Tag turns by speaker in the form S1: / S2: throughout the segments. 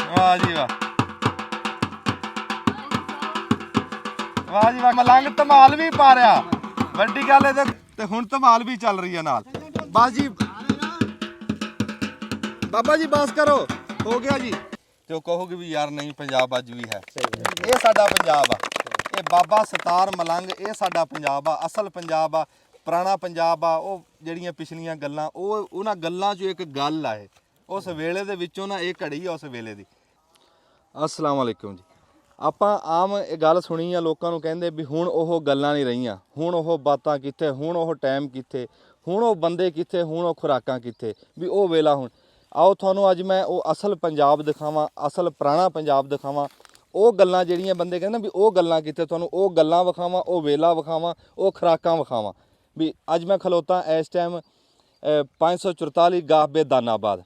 S1: ਵਾਹ ਜੀ ਵਾਹ, ਵਾਹ ਜੀ ਵਾਹ। ਮਲੰਗ ਧਮਾਲ ਵੀ ਪਾ ਰਿਹਾ, ਵੱਡੀ ਗੱਲ ਹੈ। ਤੇ ਹੁਣ ਧਮਾਲ ਵੀ ਚੱਲ ਰਹੀ ਹੈ ਨਾਲ। ਬਸ ਜੀ ਬਾਬਾ ਜੀ, ਬਸ ਕਰੋ, ਹੋ ਗਿਆ ਜੀ। ਤੇ ਉਹ ਕਹੋਗੇ ਵੀ ਯਾਰ ਨਹੀਂ, ਪੰਜਾਬ ਅੱਜ ਵੀ ਹੈ। ਇਹ ਸਾਡਾ ਪੰਜਾਬ ਆ, ਇਹ ਬਾਬਾ ਸਤਾਰ ਮਲੰਗ, ਇਹ ਸਾਡਾ ਪੰਜਾਬ ਆ, ਅਸਲ ਪੰਜਾਬ ਆ, ਪੁਰਾਣਾ ਪੰਜਾਬ ਆ। ਉਹ ਜਿਹੜੀਆਂ ਪਿਛਲੀਆਂ ਗੱਲਾਂ, ਉਹਨਾਂ ਗੱਲਾਂ 'ਚੋਂ ਇੱਕ ਗੱਲ ਆ, ਇਹ ਉਸ ਵੇਲੇ ਦੇ ਵਿੱਚੋਂ ਨਾ ਇਹ ਘੜੀ ਆ ਉਸ ਵੇਲੇ ਦੀ। अस्सलाम वालेकुम जी। ਆਪਾਂ ਆਮ ਇਹ ਗੱਲ ਸੁਣੀ ਆ, ਲੋਕਾਂ ਨੂੰ ਕਹਿੰਦੇ ਵੀ ਹੁਣ ਉਹ ਗੱਲਾਂ ਨਹੀਂ ਰਹੀਆਂ, ਹੁਣ ਉਹ ਬਾਤਾਂ ਕਿੱਥੇ, ਹੁਣ ਉਹ ਟਾਈਮ ਕਿੱਥੇ, ਹੁਣ ਉਹ ਬੰਦੇ ਕਿੱਥੇ, ਹੁਣ ਉਹ ਖੁਰਾਕਾਂ ਕਿੱਥੇ, ਵੀ ਉਹ ਵੇਲਾ ਹੁਣ। ਆਓ ਤੁਹਾਨੂੰ ਅੱਜ ਮੈਂ ਉਹ ਅਸਲ ਪੰਜਾਬ ਦਿਖਾਵਾਂ, ਅਸਲ ਪੁਰਾਣਾ ਪੰਜਾਬ ਦਿਖਾਵਾਂ। ਉਹ ਗੱਲਾਂ ਜਿਹੜੀਆਂ ਬੰਦੇ ਕਹਿੰਦੇ ਵੀ ਉਹ ਗੱਲਾਂ ਕਿੱਥੇ, ਤੁਹਾਨੂੰ ਉਹ ਗੱਲਾਂ ਵਿਖਾਵਾਂ, ਉਹ ਵੇਲਾ ਵਿਖਾਵਾਂ, ਉਹ ਖੁਰਾਕਾਂ ਵਿਖਾਵਾਂ। ਵੀ ਅੱਜ ਮੈਂ ਖਲੋਤਾ ਇਸ ਟਾਈਮ 544 ਗਾਹਬੇ ਦਾਨਾਬਾਦ।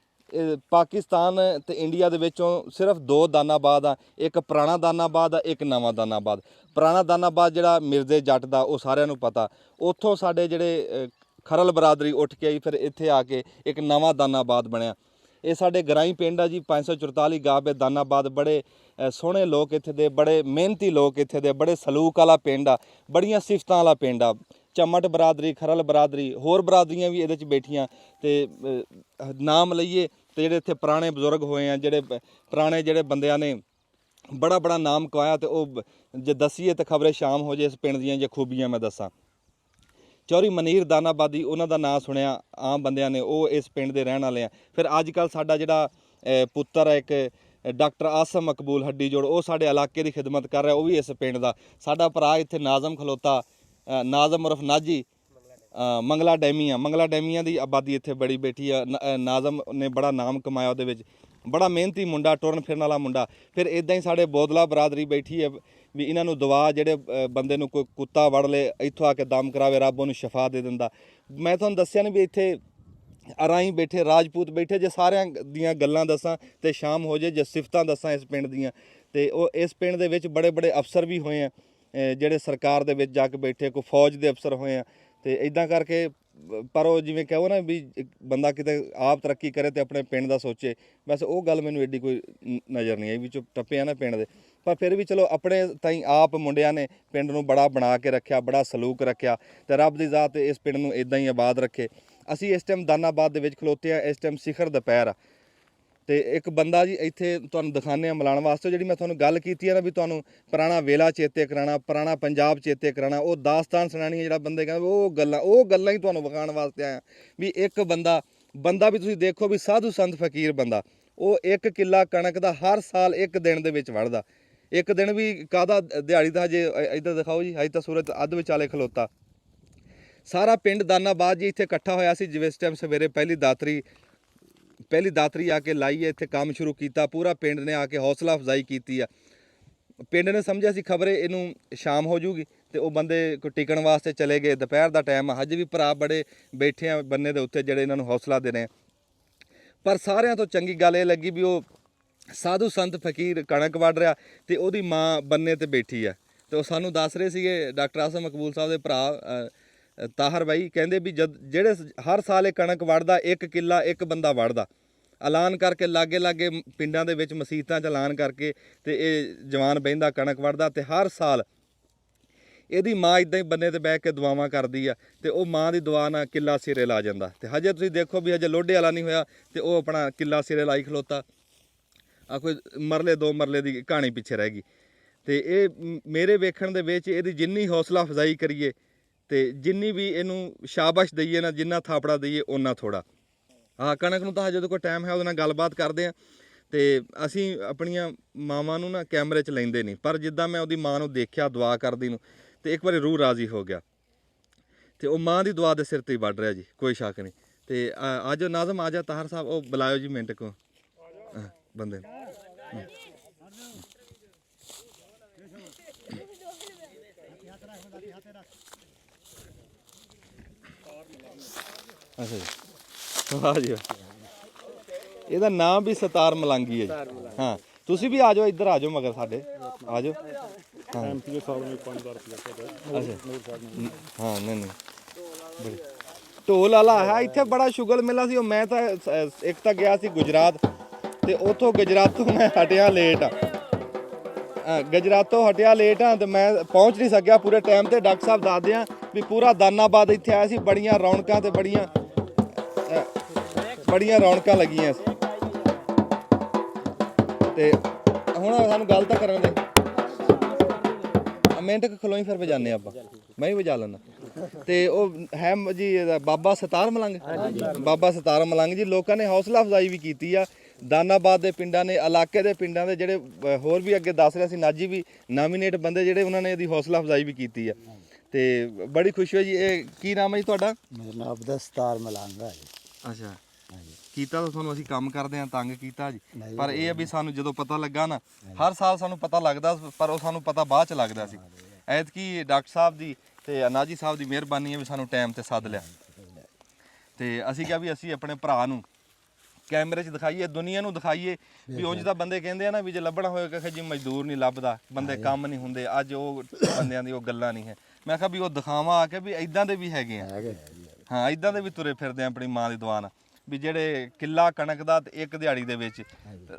S1: ਪਾਕਿਸਤਾਨ ਤੇ ਇੰਡੀਆ ਦੇ ਵਿੱਚੋਂ ਸਿਰਫ ਦੋ ਦਾਨਾਬਾਦ ਆ, ਇੱਕ ਪੁਰਾਣਾ ਦਾਨਾਬਾਦ ਆ, ਇੱਕ ਨਵਾਂ ਦਾਨਾਬਾਦ। ਪੁਰਾਣਾ ਦਾਨਾਬਾਦ ਜਿਹੜਾ ਮਿਰਜ਼ੇ ਜੱਟ ਦਾ, ਉਹ ਸਾਰਿਆਂ ਨੂੰ ਪਤਾ। ਉੱਥੋਂ ਸਾਡੇ ਜਿਹੜੇ ਖਰਲ ਬਰਾਦਰੀ ਉੱਠ ਕੇ ਆਈ, ਫਿਰ ਇੱਥੇ ਆ ਕੇ ਇੱਕ ਨਵਾਂ ਦਾਨਾਬਾਦ ਬਣਿਆ। ਇਹ ਸਾਡੇ ਗਰਾਈ ਪਿੰਡ ਆ ਜੀ, 544 ਗਾਹਬੇ ਦਾਨਾਬਾਦ। ਬੜੇ ਸੋਹਣੇ ਲੋਕ ਇੱਥੇ ਦੇ, ਬੜੇ ਮਿਹਨਤੀ ਲੋਕ ਇੱਥੇ ਦੇ, ਬੜੇ ਸਲੂਕ ਵਾਲਾ ਪਿੰਡ ਆ, ਬੜੀਆਂ ਸਿਫਤਾਂ ਵਾਲਾ ਪਿੰਡ ਆ। ਚਮਟ ਬਰਾਦਰੀ, ਖਰਲ ਬਰਾਦਰੀ, ਹੋਰ ਬਰਾਦਰੀਆਂ ਵੀ ਇਹਦੇ 'ਚ ਬੈਠੀਆਂ। ਤੇ ਨਾਮ ਲਈਏ ਤੇ ਜਿਹੜੇ ਇੱਥੇ ਪੁਰਾਣੇ ਬਜ਼ੁਰਗ ਹੋਏ ਆ, ਜਿਹੜੇ ਪੁਰਾਣੇ ਜਿਹੜੇ ਬੰਦਿਆਂ ਨੇ ਬੜਾ ਬੜਾ ਨਾਮ ਕਮਾਇਆ, ਤੇ ਉਹ ਜੇ ਦਸੀਏ ਤਾਂ ਖਬਰੇ ਸ਼ਾਮ ਹੋ ਜੇ। ਇਸ ਪਿੰਡ ਦੀਆਂ ਜੇ ਖੂਬੀਆਂ ਮੈਂ ਦੱਸਾਂ, ਚੌਰੀ ਮਨੀਰ ਦਾਨਾਬਾਦੀ, ਉਹਨਾਂ ਦਾ ਨਾਂ ਸੁਣਿਆ ਆਮ ਬੰਦਿਆਂ ਨੇ, ਉਹ ਇਸ ਪਿੰਡ ਦੇ ਰਹਿਣ ਵਾਲੇ ਆ। ਫਿਰ ਅੱਜ ਕੱਲ੍ਹ ਸਾਡਾ ਜਿਹੜਾ ਪੁੱਤਰ ਹੈ ਇੱਕ ਡਾਕਟਰ ਆਸਮ ਮਕਬੂਲ ਹੱਡੀ ਜੋੜ, ਉਹ ਸਾਡੇ ਇਲਾਕੇ ਦੀ ਖਿਦਮਤ ਕਰ ਰਿਹਾ, ਉਹ ਵੀ ਇਸ ਪਿੰਡ ਦਾ। ਸਾਡਾ ਭਰਾ ਇੱਥੇ ਨਾਜ਼ਮ ਖਲੋਤਾ, ਨਾਜ਼ਮ ਉਰਫ ਨਾਜੀ, ਮੰਗਲਾ ਡੈਮੀਆਂ ਦੀ ਆਬਾਦੀ ਇੱਥੇ ਬੜੀ ਬੈਠੀ ਆ। ਨਾਜ਼ਮ ਨੇ ਬੜਾ ਨਾਮ ਕਮਾਇਆ ਉਹਦੇ ਵਿੱਚ, ਬੜਾ ਮਿਹਨਤੀ ਮੁੰਡਾ, ਟੁਰਨ ਫਿਰਨ ਵਾਲਾ ਮੁੰਡਾ। ਫਿਰ ਇੱਦਾਂ ਹੀ ਸਾਡੇ ਬੋਦਲਾ ਬਰਾਦਰੀ ਬੈਠੀ ਹੈ, ਵੀ ਇਹਨਾਂ ਨੂੰ ਦੁਆ, ਜਿਹੜੇ ਬੰਦੇ ਨੂੰ ਕੋਈ ਕੁੱਤਾ ਵੜ ਲੇ, ਇੱਥੋਂ ਆ ਕੇ ਦਮ ਕਰਾਵੇ, ਰੱਬ ਉਹਨੂੰ ਸ਼ਫਾ ਦੇ ਦਿੰਦਾ। ਮੈਂ ਤੁਹਾਨੂੰ ਦੱਸਿਆ ਨਹੀਂ ਵੀ ਇੱਥੇ ਅਰਾਈ ਬੈਠੇ, ਰਾਜਪੂਤ ਬੈਠੇ। ਜੇ ਸਾਰਿਆਂ ਦੀਆਂ ਗੱਲਾਂ ਦੱਸਾਂ ਤੇ ਸ਼ਾਮ ਹੋ ਜੇ, ਜੇ ਸਿਫਤਾਂ ਦੱਸਾਂ ਇਸ ਪਿੰਡ ਦੀਆਂ, ਤੇ ਉਹ ਇਸ ਪਿੰਡ ਦੇ ਵਿੱਚ ਬੜੇ ਬੜੇ ਅਫਸਰ ਵੀ ਹੋਏ ਆ, ਜਿਹੜੇ ਸਰਕਾਰ ਦੇ ਵਿੱਚ ਜਾ ਕੇ ਬੈਠੇ, ਕੋਈ ਫੌਜ ਦੇ ਅਫਸਰ ਹੋਏ ਆ। ਤੇ ਇੱਦਾਂ ਕਰਕੇ, ਪਰ ਉਹ ਜਿਵੇਂ ਕਹੋ ਨਾ ਵੀ ਬੰਦਾ ਕਿਤੇ ਆਪ ਤਰੱਕੀ ਕਰੇ ਤੇ ਆਪਣੇ ਪਿੰਡ ਦਾ ਸੋਚੇ, ਵੈਸੇ ਉਹ ਗੱਲ ਮੈਨੂੰ ਐਡੀ ਕੋਈ ਨਜ਼ਰ ਨਹੀਂ ਆਈ। ਵਿੱਚੋਂ ਟੱਪੇ ਆ ਨਾ ਪਿੰਡ ਦੇ, ਪਰ ਫਿਰ ਵੀ ਚਲੋ ਆਪਣੇ ਤਾਈਂ ਆਪ ਮੁੰਡਿਆਂ ਨੇ ਪਿੰਡ ਨੂੰ ਬੜਾ ਬਣਾ ਕੇ ਰੱਖਿਆ, ਬੜਾ ਸਲੂਕ ਰੱਖਿਆ, ਤੇ ਰੱਬ ਦੀ ਜ਼ਾਤ ਇਸ ਪਿੰਡ ਨੂੰ ਇੱਦਾਂ ਹੀ ਆਬਾਦ ਰੱਖੇ। ਅਸੀਂ ਇਸ ਟਾਈਮ ਦਾਨਾਬਾਦ ਦੇ ਵਿੱਚ ਖਲੋਤੇ ਆ, ਇਸ ਟਾਈਮ ਸਿਖਰ ਦੁਪਹਿਰ ਆ। ਤੇ ਇੱਕ ਬੰਦਾ ਜੀ ਇੱਥੇ ਤੁਹਾਨੂੰ ਦਿਖਾਉਂਦੇ ਆ ਮਿਲਾਉਣ ਵਾਸਤੇ। ਜਿਹੜੀ ਮੈਂ ਤੁਹਾਨੂੰ ਗੱਲ ਕੀਤੀ ਹੈ ਨਾ ਵੀ ਤੁਹਾਨੂੰ ਪੁਰਾਣਾ ਵੇਲਾ ਚੇਤੇ ਕਰਾਉਣਾ, ਪੁਰਾਣਾ ਪੰਜਾਬ ਚੇਤੇ ਕਰਾਉਣਾ, ਉਹ ਦਾਸਤਾਨ ਸੁਣਾਉਣੀ ਹੈ, ਜਿਹੜਾ ਬੰਦੇ ਕਹਿੰਦੇ ਉਹ ਗੱਲਾਂ ਹੀ ਤੁਹਾਨੂੰ ਵਿਖਾਉਣ ਵਾਸਤੇ ਆਇਆ। ਵੀ ਇੱਕ ਬੰਦਾ ਵੀ ਤੁਸੀਂ ਦੇਖੋ ਵੀ ਸਾਧੂ ਸੰਤ ਫਕੀਰ ਬੰਦਾ, ਉਹ 1 ਕਿੱਲਾ ਕਣਕ ਦਾ ਹਰ ਸਾਲ ਇੱਕ ਦਿਨ ਦੇ ਵਿੱਚ ਵੜਦਾ। ਇੱਕ ਦਿਨ ਵੀ ਕਾਹਦਾ, ਦਿਹਾੜੀ ਦਾ। ਹਜੇ ਇੱਧਰ ਦਿਖਾਓ ਜੀ, ਹਜੇ ਤਾਂ ਸੂਰਜ ਅੱਧ ਵਿਚਾਲੇ ਖਲੋਤਾ। ਸਾਰਾ ਪਿੰਡ ਦਾਨਾਬਾਦ ਜੀ ਇੱਥੇ ਇਕੱਠਾ ਹੋਇਆ ਸੀ। ਜਿਵੇਂ ਇਸ ਟਾਈਮ ਸਵੇਰੇ ਪਹਿਲੀ ਦਾਤਰੀ ਆ ਕੇ ਲਾਈ ਹੈ, ਇੱਥੇ ਕੰਮ ਸ਼ੁਰੂ ਕੀਤਾ। ਪੂਰਾ ਪਿੰਡ ਨੇ ਆ ਕੇ ਹੌਸਲਾ ਅਫਜ਼ਾਈ ਕੀਤੀ ਆ। ਪਿੰਡ ਨੇ ਸਮਝਿਆ ਸੀ ਖਬਰੇ ਇਹਨੂੰ ਸ਼ਾਮ ਹੋ ਜੂਗੀ, ਤੇ ਉਹ ਬੰਦੇ ਕੋਈ ਟਿਕਣ ਵਾਸਤੇ ਚਲੇ ਗਏ। ਦੁਪਹਿਰ ਦਾ ਟਾਈਮ ਆ, ਹਜੇ ਵੀ ਭਰਾ ਬੜੇ ਬੈਠੇ ਆ ਬੰਨੇ ਦੇ ਉੱਤੇ, ਜਿਹੜੇ ਇਹਨਾਂ ਨੂੰ ਹੌਸਲਾ ਦੇ ਰਹੇ। ਪਰ ਸਾਰਿਆਂ ਤੋਂ ਚੰਗੀ ਗੱਲ ਇਹ ਲੱਗੀ ਵੀ ਉਹ ਸਾਧੂ ਸੰਤ ਫਕੀਰ ਕਣਕ ਵੱਢ ਰਿਹਾ, ਤੇ ਉਹਦੀ ਮਾਂ ਬੰਨੇ ਤੇ ਬੈਠੀ ਆ। ਤੇ ਉਹ ਸਾਨੂੰ ਦੱਸ ਰਹੇ ਸੀਗੇ, ਡਾਕਟਰ ਆਸਮ ਮਕਬੂਲ ਸਾਹਿਬ ਦੇ ਭਰਾ ਤਾਹਰ ਬਾਈ, ਕਹਿੰਦੇ ਵੀ ਜਿਹੜੇ ਹਰ ਸਾਲ ਇਹ ਕਣਕ ਵੱਢਦਾ, 1 ਕਿੱਲਾ ਇੱਕ ਬੰਦਾ ਵੱਢਦਾ, ਐਲਾਨ ਕਰਕੇ ਲਾਗੇ ਪਿੰਡਾਂ ਦੇ ਵਿੱਚ ਮਸੀਤਾਂ 'ਚ ਐਲਾਨ ਕਰਕੇ, ਤੇ ਇਹ ਜਵਾਨ ਬਹਿੰਦਾ ਕਣਕ ਵੱਢਦਾ। ਤੇ ਹਰ ਸਾਲ ਇਹਦੀ ਮਾਂ ਇੱਦਾਂ ਹੀ ਬੰਨੇ ਤੇ ਬਹਿ ਕੇ ਦੁਆਵਾਂ ਕਰਦੀ ਆ, ਤੇ ਉਹ ਮਾਂ ਦੀ ਦੁਆ ਨਾਲ ਕਿੱਲਾ ਸਿਰੇ ਲਾ ਜਾਂਦਾ। ਤੇ ਹਜੇ ਤੁਸੀਂ ਦੇਖੋ ਵੀ ਹਜੇ ਲੋਡੇ ਵਾਲਾ ਨਹੀਂ ਹੋਇਆ, ਤੇ ਉਹ ਆਪਣਾ ਕਿੱਲਾ ਸਿਰੇ ਲਾਈ ਖਲੋਤਾ। ਆ ਕੋਈ ਮਰਲੇ 2 ਮਰਲੇ ਦੀ ਕਹਾਣੀ ਪਿੱਛੇ ਰਹਿ ਗਈ। ਤੇ ਇਹ ਮੇਰੇ ਵੇਖਣ ਦੇ ਵਿੱਚ ਇਹਦੀ ਜਿੰਨੀ ਹੌਸਲਾ ਅਫਜ਼ਾਈ ਕਰੀਏ, ਤੇ ਜਿੰਨੀ ਵੀ ਇਹਨੂੰ ਸ਼ਾਬਾਸ਼ ਦਈਏ ਨਾ, ਜਿੰਨਾ ਥਾਪੜਾ ਦਈਏ ਓਨਾ ਥੋੜਾ। ਕਣਕ ਨੂੰ ਤਾਂ ਜਦੋਂ ਕੋਈ ਟਾਈਮ ਹੈ ਉਹਦੇ ਨਾਲ ਗੱਲਬਾਤ ਕਰਦੇ ਹਾਂ। ਤੇ ਅਸੀਂ ਆਪਣੀਆਂ ਮਾਵਾਂ ਨੂੰ ਨਾ ਕੈਮਰੇ 'ਚ ਲੈਂਦੇ ਨਹੀਂ, ਪਰ ਜਿੱਦਾਂ ਮੈਂ ਉਹਦੀ ਮਾਂ ਨੂੰ ਦੇਖਿਆ ਦੁਆ ਕਰਦੀ ਨੂੰ, ਤੇ ਇੱਕ ਵਾਰੀ ਰੂਹ ਰਾਜ਼ੀ ਹੋ ਗਿਆ। ਤੇ ਉਹ ਮਾਂ ਦੀ ਦੁਆ ਦੇ ਸਿਰ ਤੇ ਹੀ ਵੱਢ ਰਿਹਾ ਜੀ, ਕੋਈ ਸ਼ੱਕ ਨਹੀਂ। ਤੇ ਆਜੋ ਨਾਜ਼ਮ, ਆ ਜਾ ਤਾਹਰ ਸਾਹਿਬ, ਉਹ ਬੁਲਾਇਓ ਜੀ ਮਿੰਟ ਕੋ ਬੰਦੇ ਨੂੰ। ਅੱਛਾ ਜੀ, ਵਾਹ ਜੀ, ਇਹਦਾ ਨਾਮ ਵੀ ਸਤਾਰ ਮਲੰਗੀ ਹੈ ਜੀ। ਹਾਂ, ਤੁਸੀਂ ਵੀ ਆ ਜਾਓ, ਇੱਧਰ ਆ ਜਾਓ, ਮਗਰ ਸਾਡੇ ਆ ਜਾਓ। ਹਾਂ, ਹਾਂ, ਨਹੀਂ ਬੜੀ ਢੋਲ ਵਾਲਾ ਹੈ ਇੱਥੇ, ਬੜਾ ਸ਼ੁਗਲ ਮੇਲਾ ਸੀ। ਉਹ ਮੈਂ ਤਾਂ ਇੱਕ ਤਾਂ ਗਿਆ ਸੀ ਗੁਜਰਾਤ, ਤੇ ਉਥੋਂ ਗੁਜਰਾਤੋਂ ਮੈਂ ਹਟਿਆ ਲੇਟ ਗੁਜਰਾਤੋਂ ਹਟਿਆ ਲੇਟ ਆ ਤੇ ਮੈਂ ਪਹੁੰਚ ਨਹੀਂ ਸਕਿਆ ਪੂਰੇ ਟਾਈਮ ਤੇ। ਡਾਕਟਰ ਸਾਹਿਬ ਦੱਸਦੇ ਆ ਵੀ ਪੂਰਾ ਦਾਨਾਬਾਦ ਇੱਥੇ ਆਇਆ ਸੀ, ਬੜੀਆਂ ਰੌਣਕਾਂ ਤੇ ਬੜੀਆਂ ਰੌਣਕਾਂ ਲੱਗੀਆਂ ਸੀ। ਤੇ ਹੁਣ ਸਾਨੂੰ ਗੱਲ ਤਾਂ ਕਰਨ ਦੇ, ਮਿੰਟ ਕੁ ਖਲੋਈ ਫਿਰ ਵਜਾਨੇ ਆਪਾਂ, ਮੈਂ ਵੀ ਵਜਾ ਲੈਣਾ। ਤੇ ਉਹ ਹੈ ਜੀ ਬਾਬਾ ਸਤਾਰ ਮਲੰਗ, ਬਾਬਾ ਸਤਾਰ ਮਲੰਗ ਜੀ। ਲੋਕਾਂ ਨੇ ਹੌਸਲਾ ਅਫਜ਼ਾਈ ਵੀ ਕੀਤੀ ਆ, ਦਾਨਾਬਾਦ ਦੇ ਪਿੰਡਾਂ ਨੇ, ਇਲਾਕੇ ਦੇ ਪਿੰਡਾਂ ਦੇ ਜਿਹੜੇ ਹੋਰ ਵੀ ਅੱਗੇ ਦੱਸ ਰਿਹਾ ਸੀ ਨਾਜੀ ਵੀ ਨਾਮੀਨੇਟ ਬੰਦੇ ਜਿਹੜੇ, ਉਹਨਾਂ ਨੇ ਇਹਦੀ ਹੌਸਲਾ ਅਫਜ਼ਾਈ ਵੀ ਕੀਤੀ ਆ। ਤੇ ਬੜੀ ਖੁਸ਼ੀ ਹੋਈ ਜੀ। ਇਹ ਕੀ ਨਾਮ ਹੈ ਜੀ ਤੁਹਾਡਾ?
S2: ਮੇਰਾ ਨਾਮ ਅਬਦਾ ਸਤਾਰ ਮਲੰਗ ਹੈ ਜੀ।
S1: ਅੱਛਾ, ਕੀਤਾ ਤਾਂ ਤੁਹਾਨੂੰ ਅਸੀਂ ਕੰਮ ਕਰਦੇ ਹਾਂ, ਤੰਗ ਕੀਤਾ ਜੀ। ਪਰ ਇਹ ਆ ਵੀ ਸਾਨੂੰ ਜਦੋਂ ਪਤਾ ਲੱਗਾ ਨਾ, ਹਰ ਸਾਲ ਸਾਨੂੰ ਪਤਾ ਲੱਗਦਾ, ਪਰ ਉਹ ਸਾਨੂੰ ਪਤਾ ਬਾਅਦ ਚ ਲੱਗਦਾ ਸੀ। ਐਤਕੀ ਡਾਕਟਰ ਸਾਹਿਬ ਦੀ ਤੇ ਨਾਜੀ ਸਾਹਿਬ ਦੀ ਮਿਹਰਬਾਨੀ ਹੈ ਵੀ ਸਾਨੂੰ ਟਾਈਮ ਤੇ ਸੱਦ ਲਿਆ। ਤੇ ਅਸੀਂ ਕਿਹਾ ਵੀ ਅਸੀਂ ਆਪਣੇ ਭਰਾ ਨੂੰ ਕੈਮਰੇ 'ਚ ਦਿਖਾਈਏ, ਦੁਨੀਆ ਨੂੰ ਦਿਖਾਈਏ ਵੀ ਉਂਝ ਤਾਂ ਬੰਦੇ ਕਹਿੰਦੇ ਆ ਨਾ ਵੀ ਜੇ ਲੱਭਣਾ ਹੋਏਗਾ ਕਿ ਜੀ ਮਜ਼ਦੂਰ ਨਹੀਂ ਲੱਭਦਾ, ਬੰਦੇ ਕੰਮ ਨਹੀਂ ਹੁੰਦੇ। ਅੱਜ ਉਹ ਬੰਦਿਆਂ ਦੀ ਉਹ ਗੱਲਾਂ ਨਹੀਂ ਹੈ। ਮੈਂ ਕਿਹਾ ਵੀ ਉਹ ਦਿਖਾਵਾਂ ਆ ਕੇ ਵੀ ਇਦਾਂ ਦੇ ਵੀ ਹੈਗੇ ਆ। ਹਾਂ, ਇਦਾਂ ਦੇ ਵੀ ਤੁਰੇ ਫਿਰਦੇ ਆ ਆਪਣੀ ਮਾਂ ਦੀ ਦੁਆ ਨਾਲ, ਵੀ ਜਿਹੜੇ ਕਿੱਲਾ ਕਣਕ ਦਾ ਤੇ ਇੱਕ ਦਿਹਾੜੀ ਦੇ ਵਿੱਚ,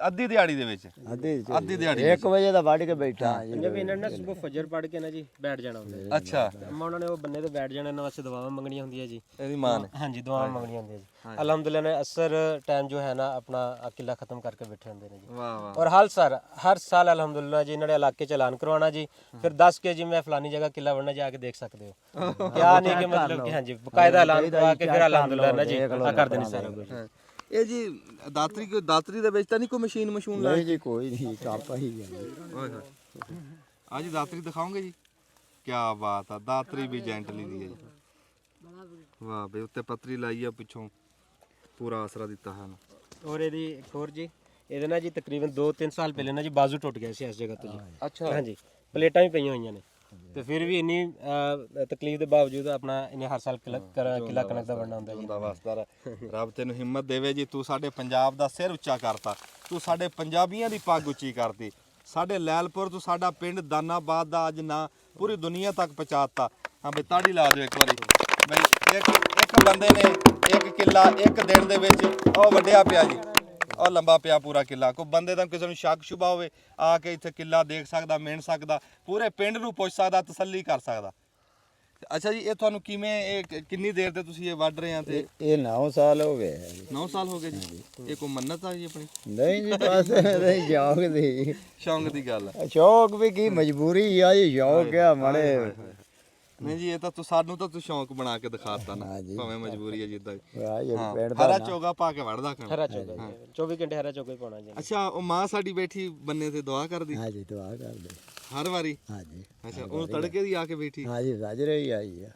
S1: ਅੱਧੀ ਦਿਹਾੜੀ ਦੇ ਵਿੱਚ, ਅੱਧੀ ਦਿਹਾੜੀ
S2: 1 ਵਜੇ ਦਾ ਵੱਢ ਕੇ ਬੈਠਾ ਜੀ।
S3: ਜਦ ਇਹਨਾਂ ਨੇ ਸਵੇਰ ਫਜਰ ਪੜ ਕੇ ਨਾ ਜੀ ਬੈਠ ਜਾਣਾ ਹੁੰਦਾ।
S1: ਅੱਛਾ,
S3: ਅੰਮਾ ਉਹਨਾਂ ਨੇ ਉਹ ਬੰਨੇ ਤੇ ਬੈਠ ਜਾਣਾ, ਇਹਨਾਂ ਵਾਸਤੇ ਦੁਆਵਾਂ ਮੰਗਣੀਆਂ ਹੁੰਦੀਆਂ ਜੀ।
S1: ਇਹਦੀ ਮਾਂ ਨੇ?
S3: ਹਾਂਜੀ, ਦੁਆਵਾਂ ਮੰਗਣੀਆਂ ਹੁੰਦੀਆਂ ਜੀ। ਅਲਹਮਦੁਲਿल्लाह ने असर टाइम जो है ना अपना किला खत्म करके बैठे होंगे ने जी।
S1: वाह वाह।
S3: और हर साल अल्हम्दुलिल्लाह जी इन्होंने इलाके च ऐलान करवाना जी, फिर 10 के जी मैं फलानी जगह किला बनना जाके देख सकते हो। क्या नहीं कि मतलब कि हाँ जी बकायदा ऐलान करवा के फिर अल्हम्दुलिल्लाह ना जी कर देनी सारा कुछ।
S1: ਇਹ ਜੀ ਦਾਤਰੀ ਦੇ ਵਿੱਚ ਤਾਂ ਨਹੀਂ ਕੋਈ ਮਸ਼ੀਨ ਮਸ਼ੂਨ ਲਾਈ?
S2: ਨਹੀਂ ਜੀ, ਕੋਈ ਨਹੀਂ, ਕਾਪਾ ਹੀ ਹੈ।
S1: ਓਏ ਹੋਏ, ਅੱਜ ਦਾਤਰੀ ਦਿਖਾਓਗੇ ਜੀ? ਕੀ ਬਾਤ ਆ, ਦਾਤਰੀ ਵੀ ਜੈਂਟਲੀ ਦੀ ਹੈ ਜੀ। ਵਾਹ ਬਈ, ਉੱਤੇ ਪੱਤਰੀ ਲਾਈ ਆ, ਪਿੱਛੋਂ ਪੂਰਾ ਆਸਰਾ ਦਿੱਤਾ ਹਨ।
S3: और ਇਹਦੀ ਇੱਕ ਹੋਰ ਜੀ, ਇਹਦੇ ਨਾਲ ਜੀ ਤਕਰੀਬਨ 2-3 ਸਾਲ ਪਹਿਲੇ ਨਾ ਜੀ ਬਾਜ਼ੂ ਟੁੱਟ ਗਿਆ ਸੀ ਇਸ ਜਗ੍ਹਾ ਤੋਂ ਜੀ।
S1: ਅੱਛਾ,
S3: ਹਾਂਜੀ, ਪਲੇਟਾਂ ਵੀ ਪਈਆਂ ਹੋਈਆਂ ਨੇ, ਤੇ ਫਿਰ ਵੀ ਇੰਨੀ ਤਕਲੀਫ ਦੇ ਬਾਵਜੂਦ ਆਪਣਾ ਇਹਨੇ ਹਰ ਸਾਲ ਕਿਲਾ ਕਣਕ ਦਾ ਬਣਨਾ ਹੁੰਦਾ ਜੀ।
S1: ਦਾ ਵਾਸਤਾ ਰੱਬ ਤੈਨੂੰ ਹਿੰਮਤ ਦੇਵੇ ਜੀ। ਤੂੰ ਸਾਡੇ ਪੰਜਾਬ ਦਾ ਸਿਰ ਉੱਚਾ ਕਰਤਾ, ਤੂੰ ਸਾਡੇ ਪੰਜਾਬੀਆਂ ਦੀ ਪੱਗ ਉੱਚੀ ਕਰਤੀ। ਸਾਡੇ ਲੈਲਪੁਰ ਤੋਂ ਸਾਡਾ ਪਿੰਡ ਦਾਨਾਬਾਦ ਦਾ ਅੱਜ ਨਾਂ ਪੂਰੀ ਦੁਨੀਆ ਤੱਕ ਪਹੁੰਚਾਤਾ। ਹਾਂ ਬਈ, ਤਾੜੀ ਲਾ ਦਿਓ ਇੱਕ ਵਾਰੀ ਬਈ। ਇੱਕ ਬੰਦੇ ਨੇ ਇੱਕ ਕਿੱਲਾ ਇੱਕ ਦਿਨ ਦੇ ਵਿੱਚ ਉਹ ਵੱਢਿਆ ਪਿਆ ਜੀ, ਉਹ ਲੰਬਾ ਪਿਆ ਪੂਰਾ ਕਿੱਲਾ। ਕੋਈ ਬੰਦੇ ਦਾ ਕਿਸੇ ਨੂੰ ਸ਼ੱਕ ਸ਼ੁਬਾ ਹੋਵੇ, ਆ ਕੇ ਇੱਥੇ ਕਿੱਲਾ ਦੇਖ ਸਕਦਾ, ਮਿਣ ਸਕਦਾ, ਪੂਰੇ ਪਿੰਡ ਨੂੰ ਪੁੱਛ ਸਕਦਾ, ਤਸੱਲੀ ਕਰ ਸਕਦਾ। ਅੱਛਾ ਜੀ, ਇਹ ਤੁਹਾਨੂੰ ਕਿਵੇਂ, ਇਹ ਕਿੰਨੀ ਦੇਰ ਤੇ ਤੁਸੀਂ ਇਹ ਵੱਢ ਰਹੇ ਆ? ਤੇ
S2: ਇਹ 9 ਸਾਲ ਹੋ ਗਏ
S1: 9 ਸਾਲ ਹੋ ਗਏ ਜੀ। ਇਹ ਕੋਈ ਮੰਨਤ ਆ ਜੀ ਆਪਣੀ?
S2: ਨਹੀਂ ਜੀ, ਬਸ ਨਹੀਂ, ਸ਼ੌਕ ਦੀ,
S1: ਸ਼ੌਂਕ ਦੀ ਗੱਲ ਆ।
S2: ਸ਼ੌਕ ਵੀ ਕੀ, ਮਜਬੂਰੀ ਆ ਜੀ, ਸ਼ੌਕ ਆ ਮਾੜੇ।
S1: ਨਹੀਂ ਜੀ, ਇਹ ਤਾਂ ਸਾਨੂੰ ਤਾਂ ਤੂੰ ਸ਼ੌਂਕ ਬਣਾ ਕੇ ਦਿਖਾਤਾ ਨਾ, ਭਾਵੇਂ ਮਜਬੂਰੀ ਹੈ ਜਿੱਦਾਂ।
S2: ਪਿੰਡ
S1: ਹਰਾ ਚੋਗਾ ਪਾ ਕੇ ਵੜਦਾ ਖਾਣਾ।
S3: ਹਰਾ ਚੌਗਾ 24 ਘੰਟੇ ਹਰਾ ਚੌਗਾ ਹੀ ਪਾਉਣਾ ਜੀ।
S1: ਅੱਛਾ, ਉਹ ਮਾਂ ਸਾਡੀ ਬੈਠੀ ਬੰਨੇ ਤੇ ਦੁਆ ਕਰਦੀ
S2: ਹਾਂ ਜੀ, ਦੁਆ ਕਰਦੇ
S1: ਹਰ ਵਾਰੀ?
S2: ਹਾਂ ਜੀ।
S1: ਅੱਛਾ, ਉਹ ਤੜਕੇ ਦੀ ਆ ਕੇ ਬੈਠੀ?
S2: ਹਾਂ ਜੀ, ਸਾਜਰੇ ਹੀ ਆਈ ਆ।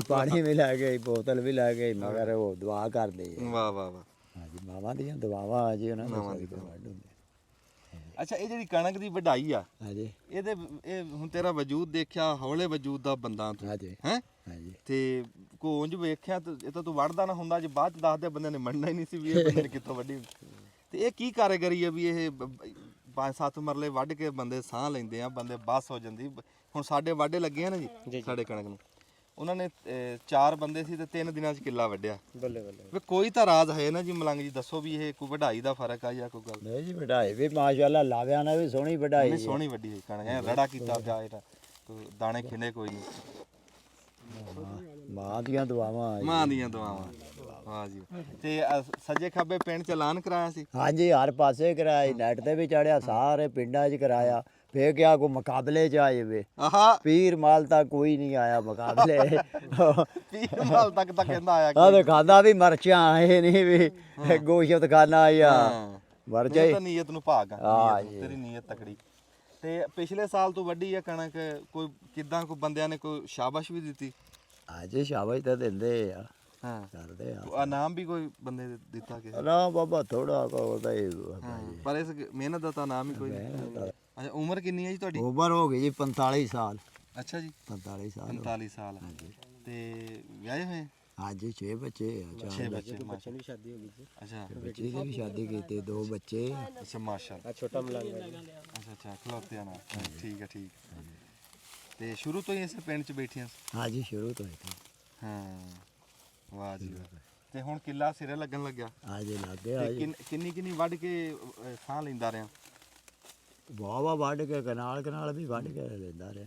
S2: ਪਾਣੀ ਵੀ ਲੈ ਗਈ, ਬੋਤਲ ਵੀ ਲੈ ਗਈ, ਮਗਰ ਉਹ ਦੁਆ ਕਰਦੇ ਆ।
S1: ਵਾਹ ਵਾਹ ਵਾਹ।
S2: ਹਾਂ ਜੀ, ਮਾਵਾਂ ਦੀਆਂ ਦੁਆਵਾਂ ਆ ਜੀ, ਉਹਨਾਂ ਦੇ ਵੱਢ ਹੁੰਦੇ।
S1: ਅੱਛਾ, ਇਹ ਜਿਹੜੀ ਕਣਕ ਦੀ ਵਢਾਈ ਆ,
S2: ਹਾਂ ਜੀ,
S1: ਇਹ ਹੁਣ ਤੇਰਾ ਵਜੂਦ ਦੇਖਿਆ, ਹੌਲੇ ਵਜੂਦ ਦਾ ਬੰਦਾ ਤੂੰ,
S2: ਹਾਂ ਜੀ,
S1: ਹੈ?
S2: ਹਾਂ ਜੀ।
S1: ਤੇ ਕੋ ਉਂਝ ਵੇਖਿਆ ਤੇ ਇਹ ਤਾਂ ਤੂੰ ਵੜਦਾ ਨਾ ਹੁੰਦਾ, ਜੇ ਬਾਅਦ ਚ ਦੱਸਦੇ ਬੰਦੇ ਨੇ ਮੰਨਣਾ ਹੀ ਨਹੀਂ ਸੀ ਵੀ ਇਹ ਬੰਦੇ ਨੇ ਕਿੱਥੋਂ ਵੱਢੀ। ਤੇ ਇਹ ਕੀ ਕਾਰੀਗਰੀ ਆ ਵੀ ਇਹ 5-7 ਮਰਲੇ ਵੱਢ ਕੇ ਬੰਦੇ ਸਾਹ ਲੈਂਦੇ ਆ, ਬੰਦੇ ਬੱਸ ਹੋ ਜਾਂਦੀ। ਹੁਣ ਸਾਡੇ ਵਾਢੇ ਲੱਗੇ ਆ ਨਾ ਜੀ, ਸਾਡੇ ਕਣਕ ਨੂੰ, ਉਹਨਾਂ ਨੇ 4 ਬੰਦੇ ਸੀ ਤੇ 3 ਦਿਨਾਂ 'ਚ ਕਿੱਲਾ ਵੱਢਿਆ।
S3: ਬੱਲੇ ਬੱਲੇ।
S1: ਵੀ ਕੋਈ ਤਾਂ ਰਾਜ਼ ਹੈ ਨਾ ਜੀ ਮਲੰਗ ਜੀ, ਦੱਸੋ ਵੀ ਇਹ ਕੋਈ ਵਢਾਈ ਦਾ ਫਰਕ ਆ ਜਾਂ ਕੋਈ ਗੱਲ?
S2: ਨਹੀਂ ਜੀ, ਵਢਾਈ ਵੀ ਮਾਸ਼ਾਅੱਲਾ, ਲਾਵਿਆਂ ਨੇ ਵੀ ਸੋਹਣੀ ਵਢਾਈ
S1: ਨਹੀਂ, ਸੋਹਣੀ ਵੱਢੀ ਹੋਈ ਕਣਕ, ਐ ਰੜਾ ਕੀਤਾ ਜਾ, ਇਹਦਾ ਕੋਈ ਦਾਣੇ ਖਿੰਡੇ ਕੋਈ ਨਹੀਂ।
S2: ਮਾਂ ਦੀਆਂ ਦੁਆਵਾਂ।
S1: ਮਾਂ ਦੀਆਂ ਦੁਆਵਾਂ। ਵਾਹ ਜੀ। ਤੇ ਸੱਜੇ ਖੱਬੇ ਪਿੰਡ ਚ ਐਲਾਨ ਕਰਾਇਆ ਸੀ?
S2: ਹਾਂਜੀ, ਹਰ ਪਾਸੇ ਕਰਾਇਆ, ਨੈਟ ਤੇ ਵੀ ਚੜਿਆ, ਸਾਰੇ ਪਿੰਡਾਂ 'ਚ ਕਰਾਇਆ। ਫੇਰ ਕਿਹਾ ਕੋਈ ਮੁਕਾਬਲੇ 'ਚ ਆਏ ਵੇ,
S1: ਆਹਾ,
S2: ਪੀਰ ਮਾਲ ਤੱਕ ਕੋਈ ਨਹੀਂ ਆਇਆ ਮੁਕਾਬਲੇ।
S1: ਪੀਰ ਮਾਲ ਤੱਕ ਤਾਂ ਕਹਿੰਦਾ ਆਇਆ
S2: ਆ ਤੇ ਖਾਦਾ ਵੀ ਮਰਚਾਂ ਆਏ ਨਹੀਂ ਵੀ, ਗੋਸ਼ਤ ਖਾਣਾ ਆਇਆ ਮਰਚਾਂ।
S1: ਤਾਂ ਨੀਅਤ ਨੂੰ ਭਾਗ ਆ, ਤੇਰੀ ਨੀਅਤ ਤਕੜੀ। ਤੇ ਪਿਛਲੇ ਸਾਲ ਤੋਂ ਵੱਡੀ ਆ ਕਣਕ, ਕੋਈ ਕਿਦਾਂ ਕੋਈ ਬੰਦਿਆਂ ਨੇ ਕੋਈ ਸ਼ਾਬਾਸ਼ ਵੀ ਦਿੱਤੀ?
S2: ਅੱਜ ਸ਼ਾਬਾਸ਼ ਤਾਂ ਦਿੰਦੇ ਆ,
S1: ਹਾਂ,
S2: ਕਰਦੇ ਆ।
S1: ਇਨਾਮ ਵੀ ਕੋਈ ਬੰਦੇ ਨੇ ਦਿੱਤਾ ਕਿਸੇ?
S2: ਨਾ ਬਾਬਾ, ਥੋੜਾ ਉਹਦਾ ਹੀ।
S1: ਪਰ ਇਸ ਮਿਹਨਤ ਦਾ ਤਾਂ ਨਾਮ ਹੀ ਕੋਈ ਨਹੀਂ। ਅੱਛਾ, ਉਮਰ ਕਿੰਨੀ ਹੈ ਜੀ ਤੁਹਾਡੀ?
S2: ਉਮਰ ਹੋ ਗਈ ਜੀ 45 ਸਾਲ।
S1: ਅੱਛਾ ਜੀ,
S2: 45 ਸਾਲ।
S1: 45 ਸਾਲ। ਤੇ ਵਿਆਹੇ ਹੋਏ?
S2: ਹਾਂਜੀ, 6 ਬੱਚੇ ਆ।
S1: 6 ਬੱਚੇ।
S3: ਬੱਚੇ ਦੀ ਸ਼ਾਦੀ ਹੋ ਗਈ ਜੀ।
S1: ਅੱਛਾ,
S2: ਬੱਚੇ ਦੀ ਵੀ ਸ਼ਾਦੀ ਕੀਤੀ, 2 ਬੱਚੇ।
S1: ਅੱਛਾ, ਮਾਸ਼ਾਅੱਲਾ।
S3: ਆ ਛੋਟਾ ਮਲੰਗ ਹੈ ਜੀ।
S1: ਅੱਛਾ ਅੱਛਾ, ਖਲੋਤੇ ਆ ਨਾ। ਠੀਕ ਹੈ, ਠੀਕ। ਤੇ ਸ਼ੁਰੂ ਤੋਂ ਹੀ ਇਸੇ ਪਿੰਡ 'ਚ ਬੈਠੀਆਂ?
S2: ਹਾਂਜੀ, ਸ਼ੁਰੂ ਤੋਂ ਹੀ।
S1: ਹਾਂ, ਵਾਹ ਜੀ ਵਾਹ। ਤੇ ਹੁਣ ਕਿੱਲਾ ਸਿਰੇ ਲੱਗਣ ਲੱਗਿਆ
S2: ਹਾਂਜੀ ਲੱਗ ਗਿਆ
S1: ਤੇ
S2: ਜੀ।
S1: ਕਿੰਨੀ ਵੱਢ ਕੇ ਸਾਹ ਲੈਂਦਾ ਰਿਹਾ?
S2: ਵਾਵਾ ਵੱਢ ਕੇ ਕਨਾਲ ਵੀ ਵੱਢ ਕੇ ਲੈਂਦਾ ਰਿਹਾ।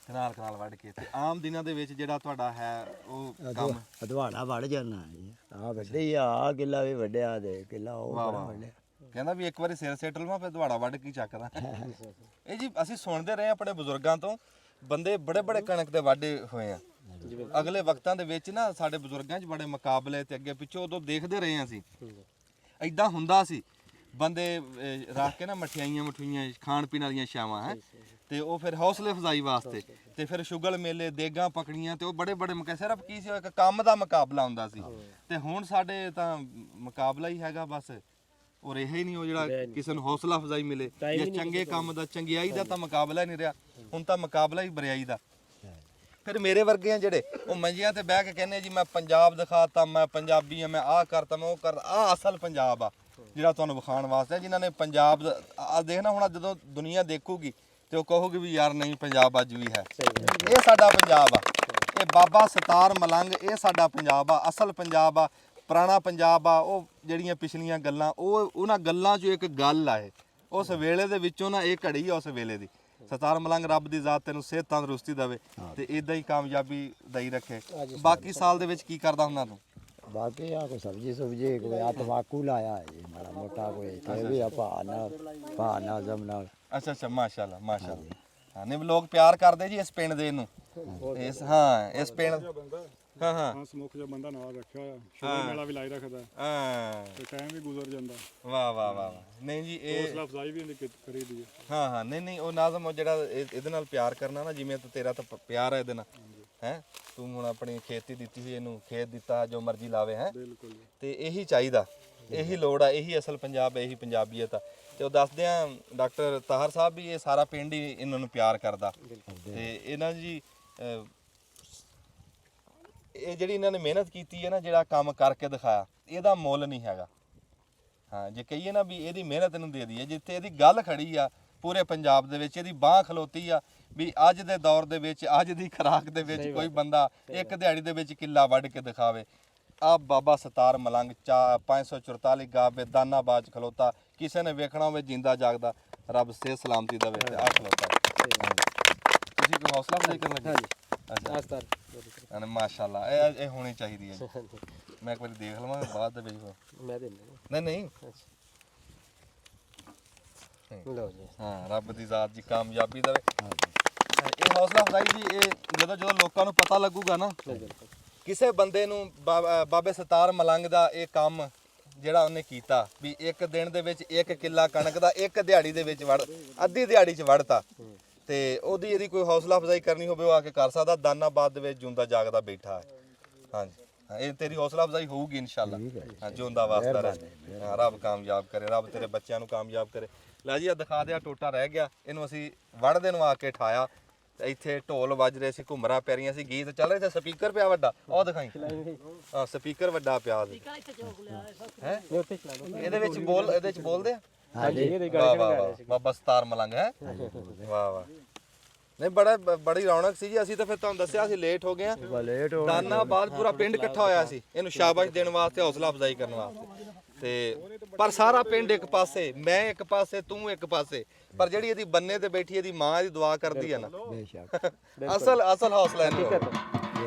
S1: ਕਨਾਲ ਵੱਢ ਕੇ। ਤੇ ਆਮ ਦਿਨਾਂ ਦੇ ਵਿੱਚ ਜਿਹੜਾ ਤੁਹਾਡਾ ਹੈ ਉਹ ਕੰਮ?
S2: ਅਧਵਾੜਾ ਵੱਢ ਜਾਣਾ ਜੀ। ਆ ਵੱਡੇ ਆ ਕਿੱਲਾ ਵੀ ਵੱਡਿਆ ਤੇ ਕਿੱਲਾ ਉਹ
S1: ਵਾਹ
S2: ਬੜਾ
S1: ਵਾਹ।
S2: ਵੱਡਿਆ।
S1: ਕਹਿੰਦਾ ਵੀ ਇੱਕ ਵਾਰੀ ਸਿਰ ਸੇਟ ਲਵਾਂ ਫਿਰ ਦਵਾੜਾ ਵੱਢ ਕੇ ਹੀ ਚੱਕਦਾ। ਇਹ ਜੀ ਅਸੀਂ ਸੁਣਦੇ ਰਹੇ ਆਪਣੇ ਬਜ਼ੁਰਗਾਂ ਤੋਂ, ਬੰਦੇ ਬੜੇ ਬੜੇ ਕਣਕ ਦੇ ਵਾਢੇ ਹੋਏ ਆ। ਅਗਲੇ ਵਕਤਾਂ ਦੇ ਵਿੱਚ ਨਾ ਸਾਡੇ ਬਜ਼ੁਰਗਾਂ 'ਚ ਬੜੇ ਮੁਕਾਬਲੇ ਤੇ ਅੱਗੇ ਪਿੱਛੇ ਉਦੋਂ ਦੇਖਦੇ ਰਹੇ ਹਾਂ ਅਸੀਂ। ਐਦਾਂ ਹੁੰਦਾ ਸੀ ਬੰਦੇ ਰੱਖ ਕੇ ਨਾ ਮਠਿਆਈਆਂ ਖਾਣ ਪੀਣ ਵਾਲੀਆਂ ਛਾਵਾਂ ਹੈ, ਤੇ ਉਹ ਫਿਰ ਹੌਸਲੇ ਅਫਜ਼ਾਈ ਵਾਸਤੇ ਤੇ ਫਿਰ ਸ਼ੁਗਲ ਮੇਲੇ ਦੇਗਾਂ ਪਕੜੀਆਂ ਤੇ ਉਹ ਬੜੇ ਬੜੇ ਸਿਰਫ ਕੀ ਸੀ, ਇੱਕ ਕੰਮ ਦਾ ਮੁਕਾਬਲਾ ਹੁੰਦਾ ਸੀ। ਤੇ ਹੁਣ ਸਾਡੇ ਤਾਂ ਮੁਕਾਬਲਾ ਹੀ ਹੈਗਾ ਬਸ, ਉਹ ਰਿਹਾ ਹੀ ਨਹੀਂ ਉਹ ਜਿਹੜਾ ਕਿਸੇ ਨੂੰ ਹੌਸਲਾ ਅਫਜ਼ਾਈ ਮਿਲੇ ਜਾਂ ਚੰਗੇ ਕੰਮ ਦਾ, ਚੰਗਿਆਈ ਦਾ ਤਾਂ ਮੁਕਾਬਲਾ ਹੀ ਨਹੀਂ ਰਿਹਾ। ਹੁਣ ਤਾਂ ਮੁਕਾਬਲਾ ਹੀ ਬਰਿਆਈ ਦਾ। ਫਿਰ ਮੇਰੇ ਵਰਗੇ ਆ ਜਿਹੜੇ ਉਹ ਮੰਜੀਆਂ ਤੇ ਬਹਿ ਕੇ ਕਹਿੰਦੇ ਜੀ ਮੈਂ ਪੰਜਾਬ ਦਿਖਾਤਾ, ਮੈਂ ਪੰਜਾਬੀ ਆ, ਮੈਂ ਆਹ ਕਰਤਾ, ਮੈਂ ਉਹ ਕਰਤਾ। ਆਹ ਅਸਲ ਪੰਜਾਬ ਆ ਜਿਹੜਾ ਤੁਹਾਨੂੰ ਵਿਖਾਉਣ ਵਾਸਤੇ, ਜਿਨ੍ਹਾਂ ਨੇ ਪੰਜਾਬ ਆ ਦੇਖਣਾ ਹੁਣ ਜਦੋਂ ਦੁਨੀਆ ਦੇਖੂਗੀ ਤੇ ਉਹ ਕਹੂਗੀ ਵੀ ਯਾਰ ਨਹੀਂ ਪੰਜਾਬ ਅੱਜ ਵੀ ਹੈ। ਇਹ ਸਾਡਾ ਪੰਜਾਬ ਆ, ਇਹ ਬਾਬਾ ਸਤਾਰ ਮਲੰਗ, ਇਹ ਸਾਡਾ ਪੰਜਾਬ ਆ, ਅਸਲ ਪੰਜਾਬ ਆ, ਪੁਰਾਣਾ ਪੰਜਾਬ ਆ। ਉਹ ਜਿਹੜੀਆਂ ਪਿਛਲੀਆਂ ਗੱਲਾਂ, ਉਹ ਉਹਨਾਂ ਗੱਲਾਂ 'ਚੋਂ ਇੱਕ ਗੱਲ ਆ ਇਹ, ਉਸ ਵੇਲੇ ਦੇ ਵਿੱਚੋਂ ਨਾ ਇਹ ਘੜੀ ਆ ਉਸ ਵੇਲੇ ਦੀ। ਸਤਾਰ ਮਲੰਗ ਰੱਬ ਦੀ ਜ਼ਾਤ ਤੈਨੂੰ ਸਿਹਤ ਤੰਦਰੁਸਤੀ ਦੇਵੇ ਤੇ ਇਦਾਂ ਹੀ ਕਾਮਯਾਬੀ ਦਈ ਰੱਖੇ। ਬਾਕੀ ਸਾਲ ਦੇ ਵਿੱਚ ਕੀ ਕਰਦਾ ਹੁੰਦਾ ਤੂੰ?
S2: ਬਾਕੀ ਆ ਕੋਈ ਸਬਜੀ ਕੋਈ ਆ ਤੰਬਾਕੂ ਲਾਇਆ ਹੈ ਜੀ ਮਾੜਾ ਮੋਟਾ, ਕੋਈ ਤੇ ਵੀ ਆ ਭਾਅ ਨਾਲ ਜਮ ਨਾਲ।
S1: ਅੱਛਾ ਮਾਸ਼ਾਅੱਲਾ ਮਾਸ਼ਾਅੱਲਾ। ਹਾਂ ਨਹੀਂ ਲੋਕ ਪਿਆਰ ਕਰਦੇ ਜੀ ਇਸ ਪਿੰਡ ਦੇ ਨੂੰ, ਇਸ ਇਸ ਪਿੰਡ। ਹਾਂ
S4: ਸਮੁੱਖ ਜਿਹਾ ਬੰਦਾ ਨਾਲ ਰੱਖਿਆ ਹੋਇਆ, ਸ਼ੁਗਰ ਮੇਲਾ ਵੀ ਲਾਈ ਰੱਖਦਾ ਤੇ ਟਾਈਮ ਵੀ ਗੁਜ਼ਰ ਜਾਂਦਾ।
S1: ਵਾਹ ਵਾਹ ਵਾਹ। ਨਹੀਂ ਜੀ ਇਹ
S4: ਹੌਸਲਾ ਅਫਜ਼ਾਈ ਵੀ ਇਹਦੀ ਕਰੀਦੀ ਹੈ।
S1: ਹਾਂ ਨਹੀਂ ਉਹ ਨਾਜ਼ਮ, ਉਹ ਜਿਹੜਾ ਇਹਦੇ ਨਾਲ ਪਿਆਰ ਕਰਨਾ ਨਾ, ਜਿਵੇਂ ਤੇਰਾ ਤਾਂ ਪਿਆਰ ਹੈ ਇਹਦੇ ਨਾਲ ਹੈ, ਤੂੰ ਹੁਣ ਆਪਣੀ ਖੇਤੀ ਦਿੱਤੀ ਹੋਈ, ਇਹਨੂੰ ਖੇਤ ਦਿੱਤਾ, ਜੋ ਮਰਜ਼ੀ ਲਾਵੇ ਹੈ।
S4: ਬਿਲਕੁਲ।
S1: ਤੇ ਇਹੀ ਚਾਹੀਦਾ, ਇਹੀ ਲੋੜ ਆ, ਇਹੀ ਅਸਲ ਪੰਜਾਬ, ਇਹੀ ਪੰਜਾਬੀਅਤ ਆ। ਤੇ ਉਹ ਦੱਸਦੇ ਆ ਡਾਕਟਰ ਤਾਹਰ ਸਾਹਿਬ ਵੀ ਇਹ ਸਾਰਾ ਪਿੰਡ ਹੀ ਇਹਨਾਂ ਨੂੰ ਪਿਆਰ ਕਰਦਾ। ਤੇ ਇਹਨਾਂ ਜੀ ਇਹ ਜਿਹੜੀ ਇਹਨਾਂ ਨੇ ਮਿਹਨਤ ਕੀਤੀ ਹੈ ਨਾ, ਜਿਹੜਾ ਕੰਮ ਕਰਕੇ ਦਿਖਾਇਆ, ਇਹਦਾ ਮੁੱਲ ਨਹੀਂ ਹੈਗਾ। ਹਾਂ ਜੇ ਕਹੀਏ ਨਾ ਵੀ ਇਹਦੀ ਮਿਹਨਤ ਇਹਨੂੰ ਦੇ ਦਈਏ, ਜਿੱਥੇ ਇਹਦੀ ਗੱਲ ਖੜੀ ਆ ਪੂਰੇ ਪੰਜਾਬ ਦੇ ਵਿੱਚ, ਇਹਦੀ ਬਾਹ ਖਲੋਤੀ ਆ ਵੀ ਅੱਜ ਦੇ ਦੌਰ ਦੇ ਵਿੱਚ, ਅੱਜ ਦੀ ਖੁਰਾਕ ਦੇ ਵਿੱਚ ਕੋਈ ਬੰਦਾ ਇੱਕ ਦਿਹਾੜੀ ਦੇ ਵਿੱਚ ਕਿੱਲਾ ਵੱਢ ਕੇ ਦਿਖਾਵੇ। ਆ ਬਾਬਾ ਸਤਾਰ ਮਲੰਗ 544 ਗਾਵੇ ਦਾਨਾਬਾਦ ਖਲੋਤਾ, ਕਿਸੇ ਨੇ ਵੇਖਣਾ ਹੋਵੇ ਜਿੰਦਾ ਜਾਗਦਾ, ਰੱਬ ਸਿਹਤ ਸਲਾਮਤੀ ਦੇਵੇ ਤੇ ਆ ਖਲੋਤਾ। ਤੁਸੀਂ ਕੋਈ ਹੌਸਲਾ ਅਫਜ਼ਾਈ ਕਰਨ ਲੱਗੇ? ਅੱਛਾ ਮਾਸ਼ਾਅੱਲਾ, ਇਹ ਹੋਣੀ ਚਾਹੀਦੀ ਹੈ। ਮੈਂ ਇੱਕ ਵਾਰੀ ਦੇਖ ਲਵਾਂ ਬਾਅਦ ਦੇ ਵਿੱਚ।
S3: ਮੈਂ ਦੇ
S1: ਨਹੀਂ
S3: ਲਓ ਜੀ।
S1: ਹਾਂ ਰੱਬ ਦੀ ਜ਼ਾਤ ਜੀ ਕਾਮਯਾਬੀ ਦੇਵੇ। ਇਹ ਹੌਸਲਾ ਅਫਜ਼ਾਈ ਜੀ, ਇਹ ਜਦੋਂ ਲੋਕਾਂ ਨੂੰ ਪਤਾ ਲੱਗੂਗਾ ਨਾ, ਕਿਸੇ ਬੰਦੇ ਨੂੰ ਬਾਬੇ ਸਤਾਰ ਮਲੰਗ ਦਾ ਇਹ ਕੰਮ ਜਿਹੜਾ ਉਹਨੇ ਕੀਤਾ ਵੀ ਇੱਕ ਦਿਨ ਦੇ ਵਿੱਚ ਇੱਕ ਕਿੱਲਾ ਕਣਕ ਦਾ ਇੱਕ ਦਿਹਾੜੀ ਦੇ ਵਿੱਚ ਅੱਧੀ ਦਿਹਾੜੀ 'ਚ ਵੜਤਾ, ਤੇ ਉਹਦੀ ਇਹਦੀ ਕੋਈ ਹੌਸਲਾ ਅਫਜ਼ਾਈ ਕਰਨੀ ਹੋਵੇ ਉਹ ਆ ਕੇ ਕਰ ਸਕਦਾ। ਦਾਨਾਬਾਦ ਦੇ ਵਿੱਚ ਜਿਉਂਦਾ ਜਾਗਦਾ ਬੈਠਾ ਹੈ। ਹਾਂਜੀ ਇਹ ਤੇਰੀ ਹੌਸਲਾ ਅਫਜ਼ਾਈ ਹੋਊਗੀ ਇਨਸ਼ਾਅੱਲਾ। ਹਾਂ ਜਿਉਂਦਾ ਵਾਸਤਾ ਰਹੇ। ਹਾਂ ਰੱਬ ਕਾਮਯਾਬ ਕਰੇ, ਰੱਬ ਤੇਰੇ ਬੱਚਿਆਂ ਨੂੰ ਕਾਮਯਾਬ ਕਰੇ। ਲੈ ਜੀ ਆ ਦਿਖਾ ਦਿਆ, ਟੋਟਾ ਰਹਿ ਗਿਆ, ਇਹਨੂੰ ਅਸੀਂ ਵੜਦੇ ਨੂੰ ਆ ਕੇ ਠਾਇਆ। ਇੱਥੇ ਢੋਲ ਵੱਜ ਰਹੇ ਸੀ, ਘੁੰਮਰਾਂ ਪੈ ਰਹੀਆਂ ਸੀ, ਗੀਤ ਚੱਲ ਰਹੇ ਸੀ, ਸਪੀਕਰ ਪਿਆ ਵੱਡਾ, ਉਹ ਦਿਖਾਈ। ਹਾਂ ਸਪੀਕਰ ਵੱਡਾ ਪਿਆ ਸੀ ਹੈ, ਇਹਦੇ ਵਿੱਚ ਬੋਲਦੇ ਆ। ਵਾਹ ਵਾਹ ਬਾਬਾ ਸਤਾਰ ਮਲੰਗ ਹੈ। ਵਾਹ ਵਾਹ। ਨਹੀਂ ਬੜੀ ਰੌਣਕ ਸੀ ਜੀ। ਅਸੀਂ ਤਾਂ ਫਿਰ ਤੁਹਾਨੂੰ ਦੱਸਿਆ ਸੀ ਲੇਟ ਹੋ ਗਏ ਆ। ਦਾਨਾਬਾਦ ਪੂਰਾ ਪਿੰਡ ਇਕੱਠਾ ਹੋਇਆ ਸੀ ਇਹਨੂੰ ਸ਼ਾਬਾਸ਼ ਦੇਣ ਵਾਸਤੇ, ਹੌਸਲਾ ਅਫਜ਼ਾਈ ਕਰਨ ਵਾਸਤੇ। ਤੇ ਪਰ ਸਾਰਾ ਪਿੰਡ ਇੱਕ ਪਾਸੇ, ਮੈਂ ਇੱਕ ਪਾਸੇ, ਤੂੰ ਇੱਕ ਪਾਸੇ, ਪਰ ਜਿਹੜੀ ਇਹਦੀ ਬੰਨੇ ਤੇ ਬੈਠੀ ਇਹਦੀ ਮਾਂ ਦੀ ਦੁਆ ਕਰਦੀ ਆ ਨਾ, ਅਸਲ ਹੌਸਲਾ ਇਹਨੂੰ।